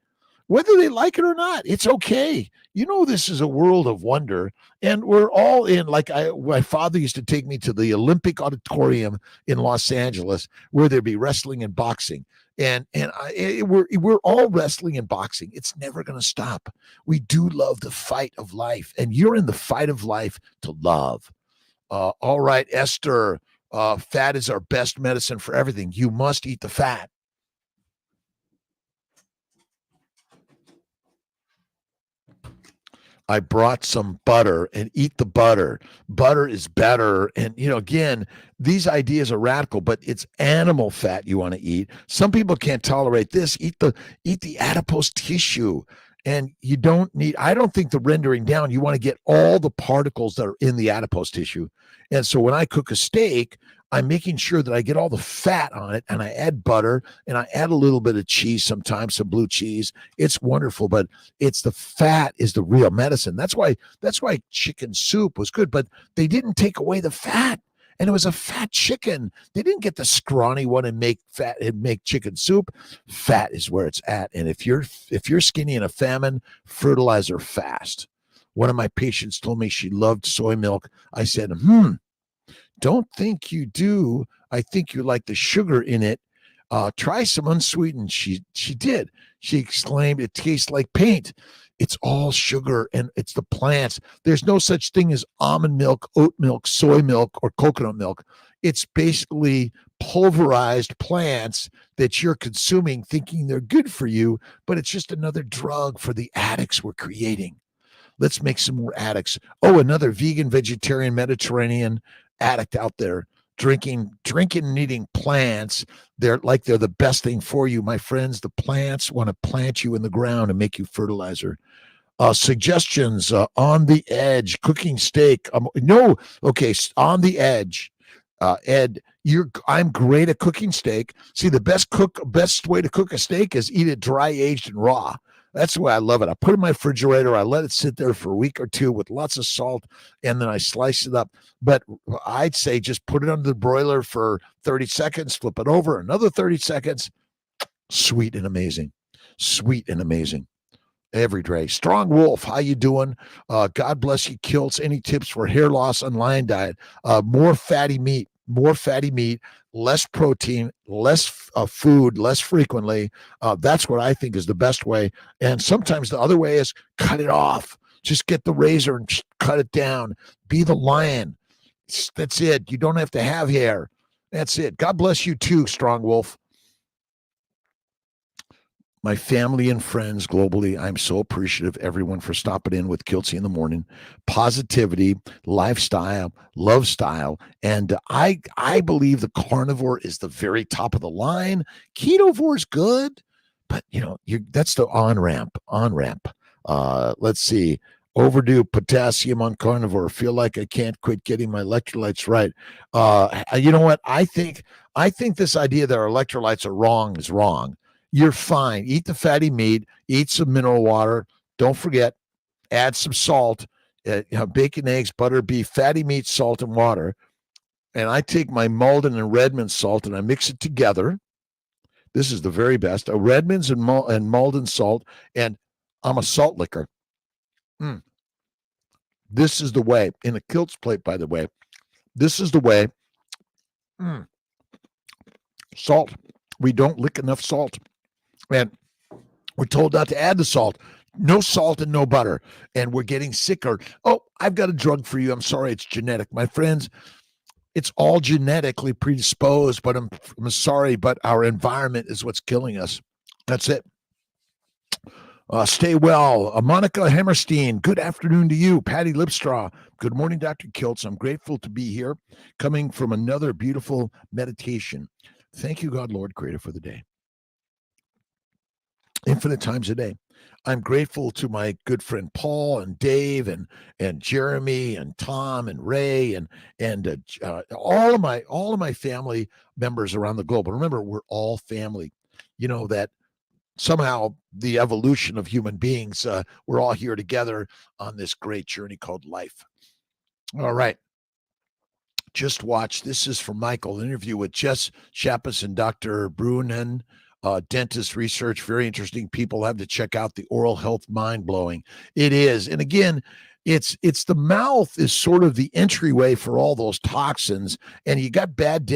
Whether they like it or not, it's okay. This is a world of wonder, and we're all in. My father used to take me to the Olympic Auditorium in Los Angeles, where there'd be wrestling and boxing, and we're all wrestling and boxing. It's never going to stop. We do love the fight of life, and you're in the fight of life to love. All right, Esther. Fat is our best medicine for everything. You must eat the fat. I brought some butter and eat the butter. Butter is better. And, again, these ideas are radical, but it's animal fat you want to eat. Some people can't tolerate this. Eat the adipose tissue. And I don't think the rendering down, you want to get all the particles that are in the adipose tissue. And so when I cook a steak, I'm making sure that I get all the fat on it, and I add butter, and I add a little bit of cheese sometimes, some blue cheese. It's wonderful, but it's the fat is the real medicine. That's why chicken soup was good, but they didn't take away the fat, and it was a fat chicken. They didn't get the scrawny one and make chicken soup. Fat is where it's at, and if you're skinny in a famine, fertilizer fast. One of my patients told me she loved soy milk. I said, don't think you do. I think you like the sugar in it. Try some unsweetened. She did. She exclaimed, it tastes like paint. It's all sugar, and it's the plants. There's no such thing as almond milk, oat milk, soy milk, or coconut milk. It's basically pulverized plants that you're consuming thinking they're good for you, but it's just another drug for the addicts we're creating. Let's make some more addicts. Oh, another vegan, vegetarian, Mediterranean addict out there drinking and eating plants. They're the best thing for you. My friends, the plants want to plant you in the ground and make you fertilizer. Suggestions on the edge, cooking steak. On the edge. Ed, I'm great at cooking steak. See, the best way to cook a steak is eat it dry, aged, and raw. That's the way I love it. I put it in my refrigerator. I let it sit there for a week or two with lots of salt, and then I slice it up. But I'd say just put it under the broiler for 30 seconds, flip it over, another 30 seconds. Sweet and amazing. Sweet and amazing. Every day. Strong Wolf, how you doing? God bless you, Kiltz. Any tips for hair loss on lion diet? More fatty meat, less protein, less food, less frequently. That's what I think is the best way. And sometimes the other way is cut it off. Just get the razor and cut it down. Be the lion. That's it. You don't have to have hair. That's it. God bless you too, Strong Wolf. My family and friends globally, I'm so appreciative, everyone, for stopping in with Kiltzy in the morning. Positivity, lifestyle, love style. And I believe the carnivore is the very top of the line. Ketovore is good, but that's the on-ramp. Let's see. Overdue potassium on carnivore. Feel like I can't quit getting my electrolytes right. You know what? I think this idea that our electrolytes are wrong is wrong. You're fine. Eat the fatty meat. Eat some mineral water. Don't forget, add some salt. Bacon, eggs, butter, beef, fatty meat, salt, and water. And I take my Malden and Redmond salt and I mix it together. This is the very best. A Redmond's and Malden salt, and I'm a salt licker. This is the way. In a Kiltz plate, by the way. This is the way. Salt. We don't lick enough salt. And we're told not to add the salt. No salt and no butter. And we're getting sicker. Oh, I've got a drug for you. I'm sorry, it's genetic. My friends, it's all genetically predisposed, but I'm sorry, but our environment is what's killing us. That's it. Stay well. Monica Hammerstein, good afternoon to you. Patty Lipstraw, good morning, Dr. Kiltz. I'm grateful to be here, coming from another beautiful meditation. Thank you, God, Lord, Creator, for the day. Infinite times a day. I'm grateful to my good friend Paul and Dave and Jeremy and Tom and Ray and all of my family members around the globe. Remember, we're all family. You know that somehow the evolution of human beings, we're all here together on this great journey called life. All right. Just watch. This is from Michael, an interview with Jess Shappus and Dr. Brunen. Dentist research, very interesting. People have to check out the oral health, mind-blowing. It is. And again, it's the mouth is sort of the entryway for all those toxins. And you got bad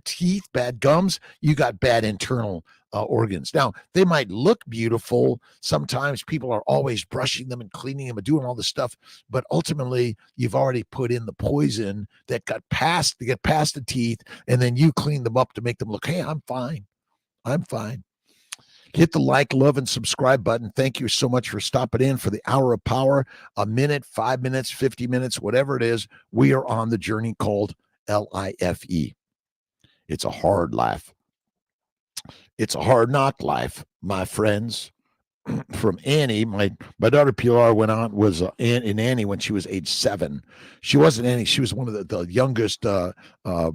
teeth, bad gums, you got bad internal organs. Now, they might look beautiful. Sometimes people are always brushing them and cleaning them and doing all this stuff. But ultimately, you've already put in the poison that got past the teeth, and then you clean them up to make them look, hey, I'm fine. I'm fine. Hit the like, love, and subscribe button. Thank you so much for stopping in for the hour of power. A minute, 5 minutes, 50 minutes, whatever it is. We are on the journey called LIFE. It's a hard life. It's a hard knock life, my friends. From Annie, my daughter Pilar was in Annie when she was age 7. She wasn't Annie. She was one of the youngest. What do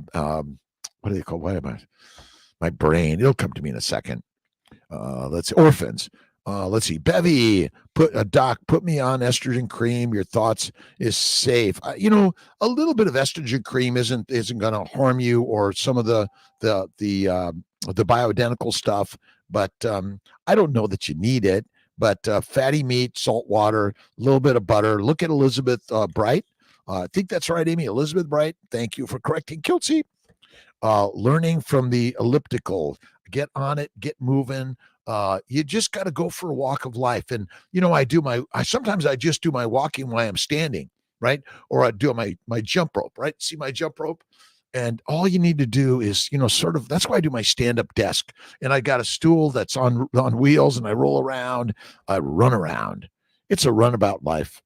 they call? Why am I? My brain. It'll come to me in a second. Let's see. Orphans. Let's see. Bevy, put me on estrogen cream. Your thoughts is safe. A little bit of estrogen cream isn't going to harm you, or some of the bioidentical stuff. But I don't know that you need it. But fatty meat, salt water, a little bit of butter. Look at Elizabeth Bright. I think that's right, Amy. Elizabeth Bright. Thank you for correcting Kiltzy. Learning from the elliptical. Get on it. Get moving. You just got to go for a walk of life. And, sometimes I just do my walking while I'm standing, right? Or I do my jump rope, right? See my jump rope? And all you need to do is, that's why I do my stand-up desk. And I got a stool that's on wheels, and I roll around, I run around. It's a runabout life.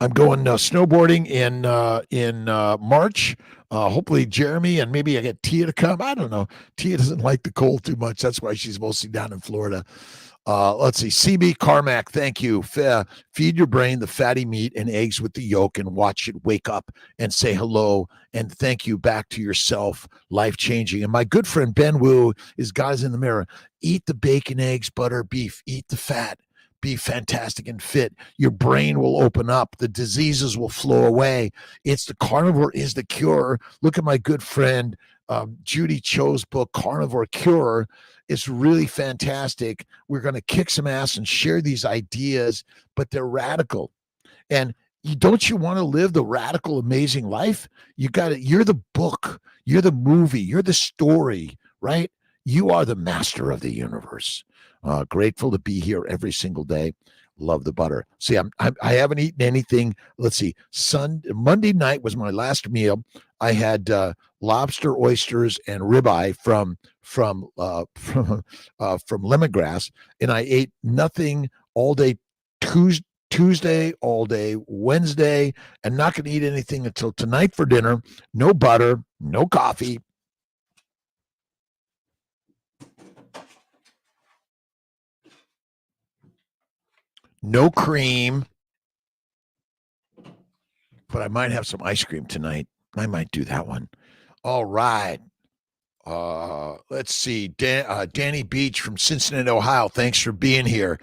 I'm going snowboarding in March. Hopefully Jeremy and maybe I get Tia to come. I don't know. Tia doesn't like the cold too much. That's why she's mostly down in Florida. Let's see. CB Carmack, thank you. Feed your brain the fatty meat and eggs with the yolk and watch it wake up and say hello and thank you back to yourself. Life-changing. And my good friend Ben Wu is Guys in the Mirror. Eat the bacon, eggs, butter, beef. Eat the fat. Be fantastic and fit. Your brain will open up. The diseases will flow away. The carnivore is the cure. Look at my good friend Judy Cho's book, Carnivore Cure. It's really fantastic. We're going to kick some ass and share these ideas, but they're radical. And don't you want to live the radical, amazing life? You got it. You're the book. You're the movie. You're the story, right? You are the master of the universe. Grateful to be here every single day. Love the butter. See, I haven't eaten anything. Let's see. Monday night was my last meal. I had lobster, oysters, and ribeye from lemongrass, and I ate nothing all day Tuesday, all day Wednesday, and not going to eat anything until tonight for dinner. No butter, no coffee. No cream, but I might have some ice cream tonight. I might do that one. All right. Let's see. Danny Beach from Cincinnati, Ohio. Thanks for being here.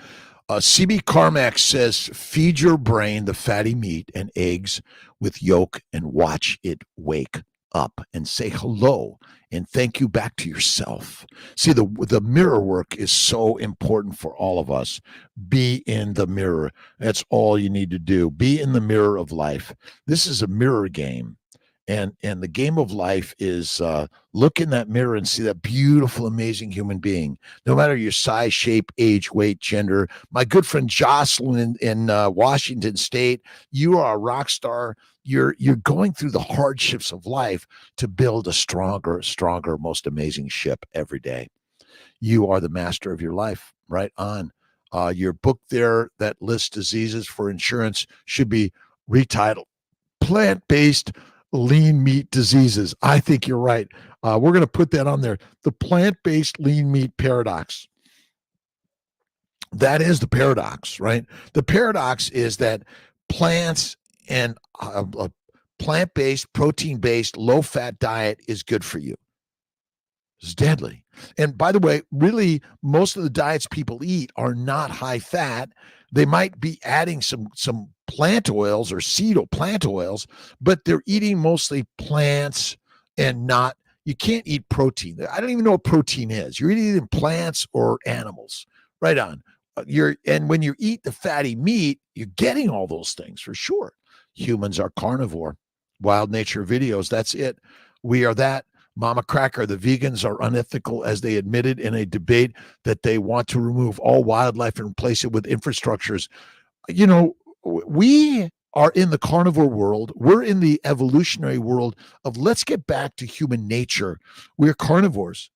CB Carmack says, feed your brain the fatty meat and eggs with yolk and watch it wake up and say hello and thank you back to yourself. See, the mirror work is so important for all of us. Be in the mirror. That's all you need to do. Be in the mirror of life. This is a mirror game. And the game of life is look in that mirror and see that beautiful, amazing human being, no matter your size, shape, age, weight, gender. My good friend Jocelyn in Washington State, you are a rock star. You're going through the hardships of life to build a stronger, most amazing ship every day. You are the master of your life. Right on. Your book there that lists diseases for insurance should be retitled Plant-Based Lean Meat Diseases. I think you're right. We're going to put that on there. The plant-based lean meat paradox. That is the paradox, right? The paradox is that plants and a plant-based, protein-based, low-fat diet is good for you. It's deadly. And by the way, really, most of the diets people eat are not high fat. They might be adding some plant oils or plant oils, but they're eating mostly plants and not, you can't eat protein. I don't even know what protein is. You're eating plants or animals. Right on. And when you eat the fatty meat, you're getting all those things for sure. Humans are carnivore. Wild Nature Videos, that's it. We are that. Mama Cracker, the vegans are unethical as they admitted in a debate that they want to remove all wildlife and replace it with infrastructures. You know, we are in the carnivore world. We're in the evolutionary world of let's get back to human nature. We're carnivores.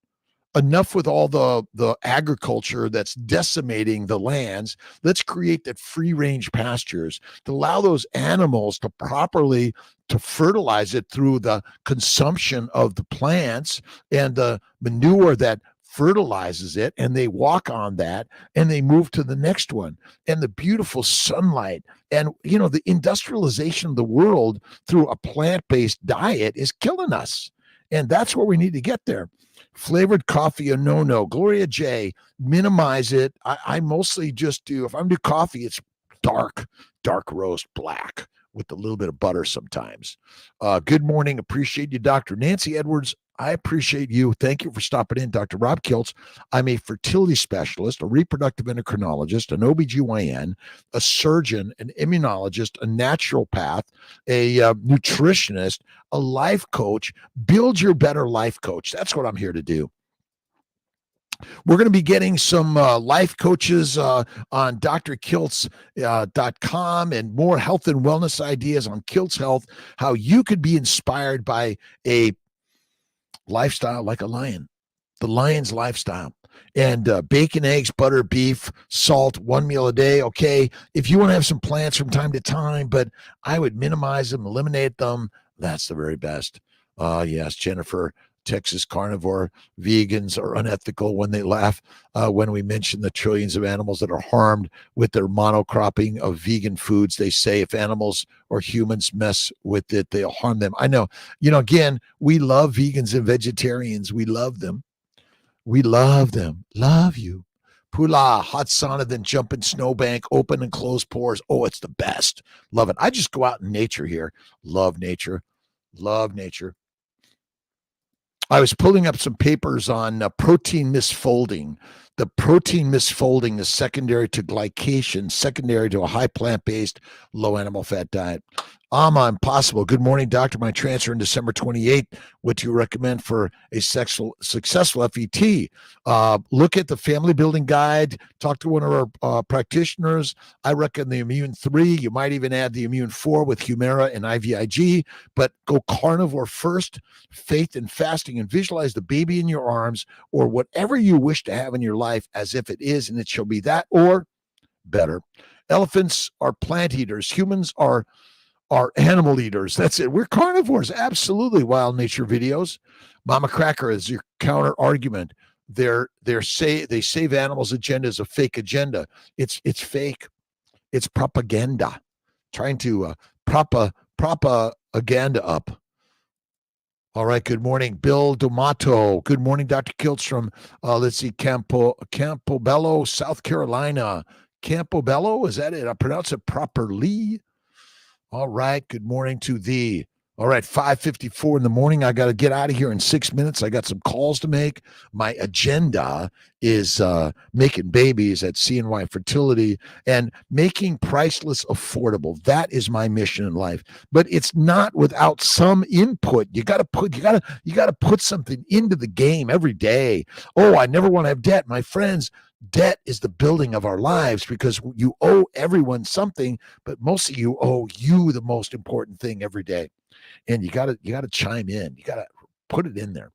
Enough with all the agriculture that's decimating the lands. Let's create that free range pastures to allow those animals to properly to fertilize it through the consumption of the plants and the manure that fertilizes it, and they walk on that and they move to the next one. And the beautiful sunlight and the industrialization of the world through a plant-based diet is killing us. And that's where we need to get there. Flavored coffee, a no. Gloria J, minimize it. I mostly just do, if I'm doing coffee, it's dark roast, black with a little bit of butter sometimes. Good morning. Appreciate you, Dr. Nancy Edwards. I appreciate you. Thank you for stopping in, Dr. Rob Kiltz. I'm a fertility specialist, a reproductive endocrinologist, an OBGYN, a surgeon, an immunologist, a naturopath, a nutritionist, a life coach. Build your better life coach. That's what I'm here to do. We're going to be getting some life coaches on drkiltz.com and more health and wellness ideas on Kiltz Health, how you could be inspired by a lifestyle like a lion, the lion's lifestyle. And bacon, eggs, butter, beef, salt, one meal a day. Okay, if you want to have some plants from time to time, but I would minimize them, eliminate them. That's the very best. Yes, Jennifer, Texas carnivore vegans are unethical when they laugh when we mention the trillions of animals that are harmed with their monocropping of vegan foods. They say if animals or humans mess with it, they'll harm them. I know, again, we love vegans and vegetarians. We love them. We love them. Love you. Pula, hot sauna, then jump in snowbank, open and close pores. Oh, it's the best. Love it. I just go out in nature here. Love nature. Love nature. I was pulling up some papers on protein misfolding. The protein misfolding is secondary to glycation, secondary to a high plant-based, low animal fat diet. Impossible. Good morning, doctor. My transfer in December 28th. What do you recommend for a successful FET? Look at the family building guide. Talk to one of our practitioners. I recommend the Immune 3. You might even add the Immune 4 with Humira and IVIG, but go carnivore first. Faith and fasting, and visualize the baby in your arms or whatever you wish to have in your life as if it is, and it shall be that or better. Elephants are plant eaters. Humans are animal eaters. That's it. We're carnivores. Absolutely. Wild nature videos. Mama Cracker is your counter argument. They save animals agenda is a fake agenda. It's fake. It's propaganda. Trying to propaganda up. All right. Good morning, Bill D'Amato. Good morning, Dr. Kiltz from let's see, Campobello, South Carolina. Campobello, is that it? I pronounce it properly. All right. Good morning to thee. All right. 5:54 in the morning. I got to get out of here in 6 minutes. I got some calls to make. My agenda is making babies at CNY Fertility and making priceless affordable. That is my mission in life. But it's not without some input. You got to put something into the game every day. Oh, I never want to have debt. My friends, debt is the building of our lives because you owe everyone something, but most of you owe you the most important thing every day. And you gotta chime in. You gotta put it in there.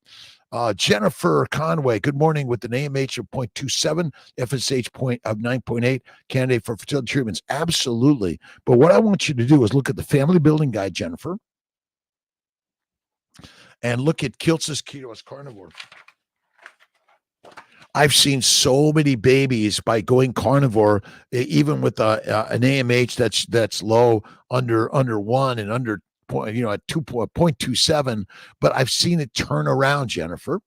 Jennifer Conway, good morning, with an AMH of 0.27, FSH of 9.8, candidate for fertility treatments. Absolutely. But what I want you to do is look at the family building guide, Jennifer, and look at Kiltz's Keto as Carnivore. I've seen so many babies by going carnivore, even with an AMH that's low, under 1 and under at 2.27, but I've seen it turn around, Jennifer.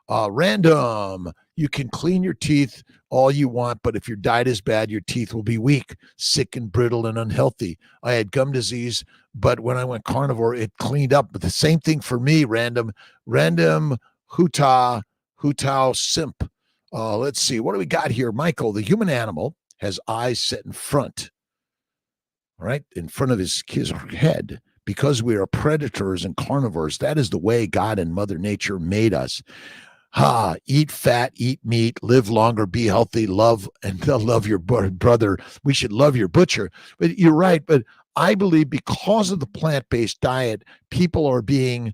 Random, you can clean your teeth all you want, but if your diet is bad, your teeth will be weak, sick and brittle and unhealthy. I had gum disease, but when I went carnivore, it cleaned up. But the same thing for me, random Hutao Simp. Let's see, what do we got here? Michael, the human animal has eyes set in front, right in front of his head. Because we are predators and carnivores, that is the way God and Mother Nature made us. Eat fat, eat meat, live longer, be healthy, love your brother. We should love your butcher. But you're right. But I believe because of the plant-based diet, people are being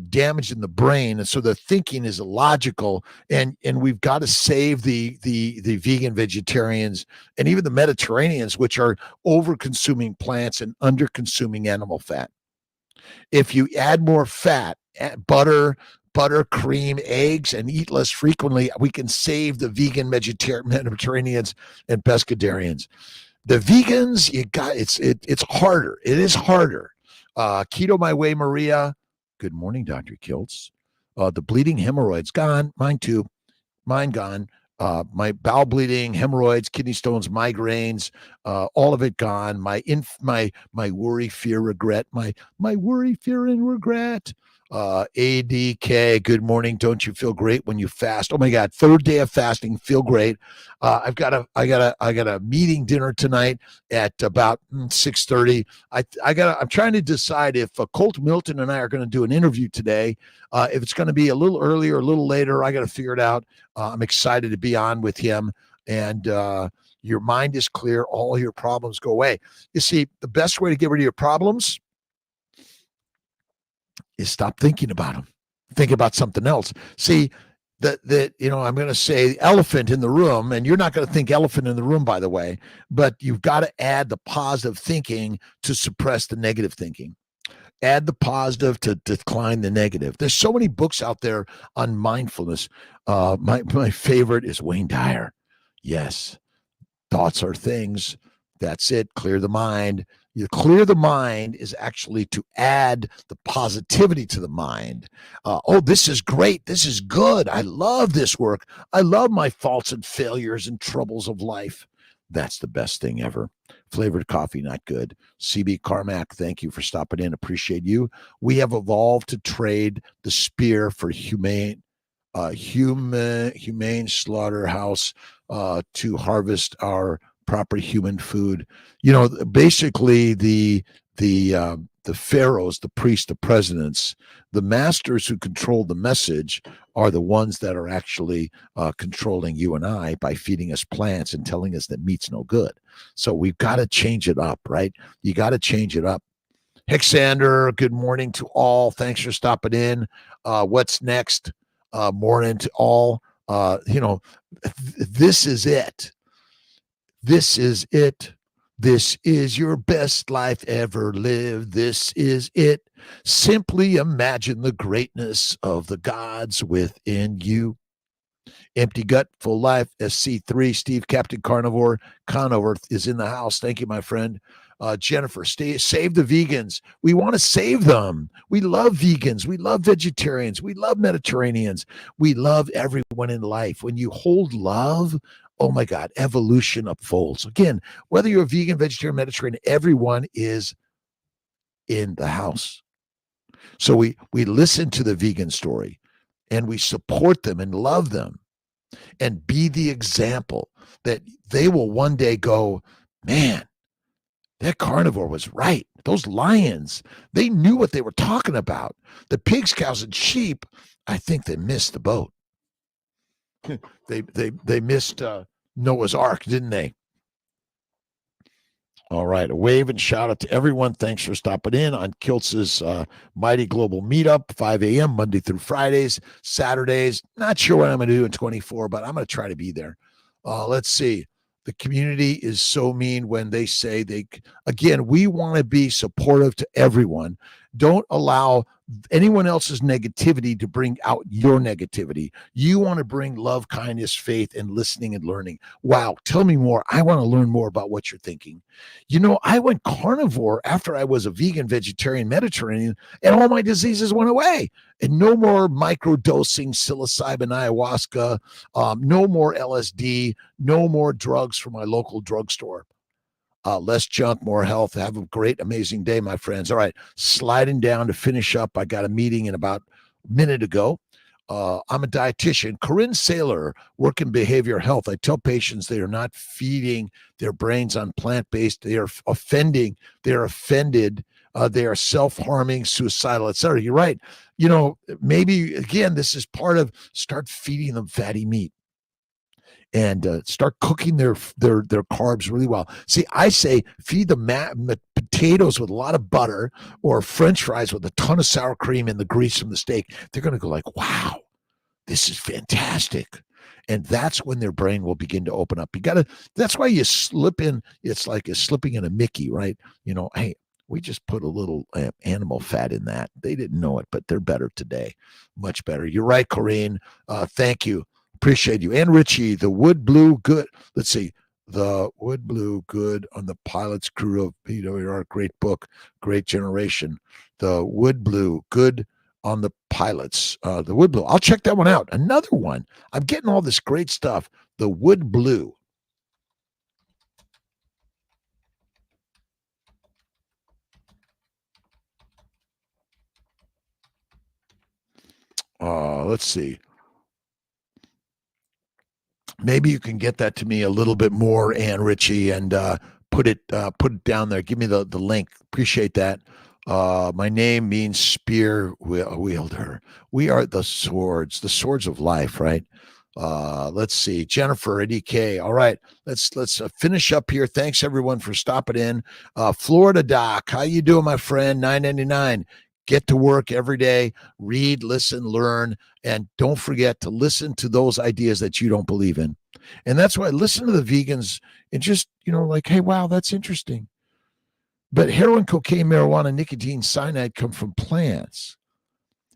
damaged in the brain, and so the thinking is illogical. And we've got to save the vegan vegetarians and even the Mediterraneans, which are over-consuming plants and under-consuming animal fat. If you add more fat, butter, cream, eggs, and eat less frequently, we can save the vegan Mediterraneans and pescatarians. The vegans, it's harder. It is harder. Keto my way, Maria. Good morning, Dr. Kiltz. The bleeding hemorrhoids gone. Mine too. Mine gone. My bowel bleeding, hemorrhoids, kidney stones, migraines, all of it gone. My worry, fear, regret. My worry, fear, and regret. ADK, good morning. Don't you feel great when you fast? Oh my God, third day of fasting, feel great. I got a meeting dinner tonight at about 6:30. I'm trying to decide if Colt Milton and I are going to do an interview today. If it's going to be a little earlier, a little later, I got to figure it out. I'm excited to be on with him, and your mind is clear. All your problems go away. You see, the best way to get rid of your problems is stop thinking about them. Think about something else. See, I'm going to say elephant in the room, and you're not going to think elephant in the room, by the way, but you've got to add the positive thinking to suppress the negative thinking. Add the positive to decline the negative. There's so many books out there on mindfulness. My favorite is Wayne Dyer. Yes, thoughts are things. That's it. Clear the mind. You clear the mind is actually to add the positivity to the mind. This is great. This is good. I love this work. I love my faults and failures and troubles of life. That's the best thing ever. Flavored coffee, not good. CB Carmack, thank you for stopping in. Appreciate you. We have evolved to trade the spear for humane slaughterhouse to harvest our proper human food. You know, basically the pharaohs, the priests, the presidents, the masters who control the message are the ones that are actually controlling you and I by feeding us plants and telling us that meat's no good. So we've got to change it up, right? You got to change it up. Hexander, good morning to all. Thanks for stopping in. What's next? Morning to all. This is it. This is it. This is your best life ever lived. This is it. Simply imagine the greatness of the gods within you. Empty Gut, Full Life, SC3, Steve, Captain Carnivore. Conover is in the house. Thank you, my friend. Jennifer, save the vegans. We want to save them. We love vegans. We love vegetarians. We love Mediterraneans. We love everyone in life. When you hold love, oh my God, evolution unfolds. Again, whether you're a vegan, vegetarian, Mediterranean, everyone is in the house. So we listen to the vegan story and we support them and love them and be the example that they will one day go, man, that carnivore was right. Those lions, they knew what they were talking about. The pigs, cows, and sheep, I think they missed the boat. They missed Noah's Ark, didn't they? All right. A wave and shout out to everyone. Thanks for stopping in on Kiltz's Mighty Global Meetup, 5 a.m., Monday through Fridays, Saturdays. Not sure what I'm going to do in 24, but I'm going to try to be there. Let's see. The community is so mean when they say again, we want to be supportive to everyone. Don't allow anyone else's negativity to bring out your negativity. You want to bring love, kindness, faith, and listening and learning. Wow. Tell me more. I want to learn more about what you're thinking. You know, I went carnivore after I was a vegan, vegetarian, Mediterranean, and all my diseases went away. And no more microdosing psilocybin, ayahuasca, no more LSD, no more drugs from my local drugstore. Less junk, more health. Have a great, amazing day, my friends. All right, sliding down to finish up. I got a meeting in about a minute ago. I'm a dietitian. Corinne Saylor, work in behavioral health. I tell patients they are not feeding their brains on plant-based. They are offending. They are offended. They are self-harming, suicidal, etc. You're right. You know, maybe, again, this is part of start feeding them fatty meat. And start cooking their carbs really well. See, I say feed the potatoes with a lot of butter or French fries with a ton of sour cream and the grease from the steak. They're going to go like, wow, this is fantastic. And that's when their brain will begin to open up. That's why you slip in. It's like you're slipping in a Mickey, right? You know, hey, we just put a little animal fat in that. They didn't know it, but they're better today. Much better. You're right, Corinne. Thank you. Appreciate you. And Richie, the Wood Blue Good. Let's see. The Wood Blue Good on the Pilot's Crew of PWR. Great book. Great generation. The Wood Blue Good on the Pilots. The Wood Blue. I'll check that one out. Another one. I'm getting all this great stuff. The Wood Blue. Let's see. Maybe you can get that to me a little bit more, Ann Ritchie, and put it down there. Give me the link. Appreciate that. My name means spear wielder. We are the swords of life, right? Let's see. Jennifer at EK. All right. Let's finish up here. Thanks everyone for stopping in. Florida Doc, how you doing, my friend? $9.99. Get to work every day, read, listen, learn, and don't forget to listen to those ideas that you don't believe in. And that's why I listen to the vegans and just, like, hey, wow, that's interesting. But heroin, cocaine, marijuana, nicotine, cyanide come from plants.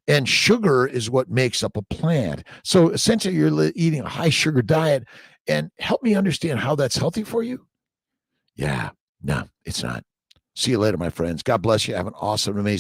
And sugar is what makes up a plant. So essentially you're eating a high sugar diet. And help me understand how that's healthy for you. Yeah, no, it's not. See you later, my friends. God bless you. Have an awesome, amazing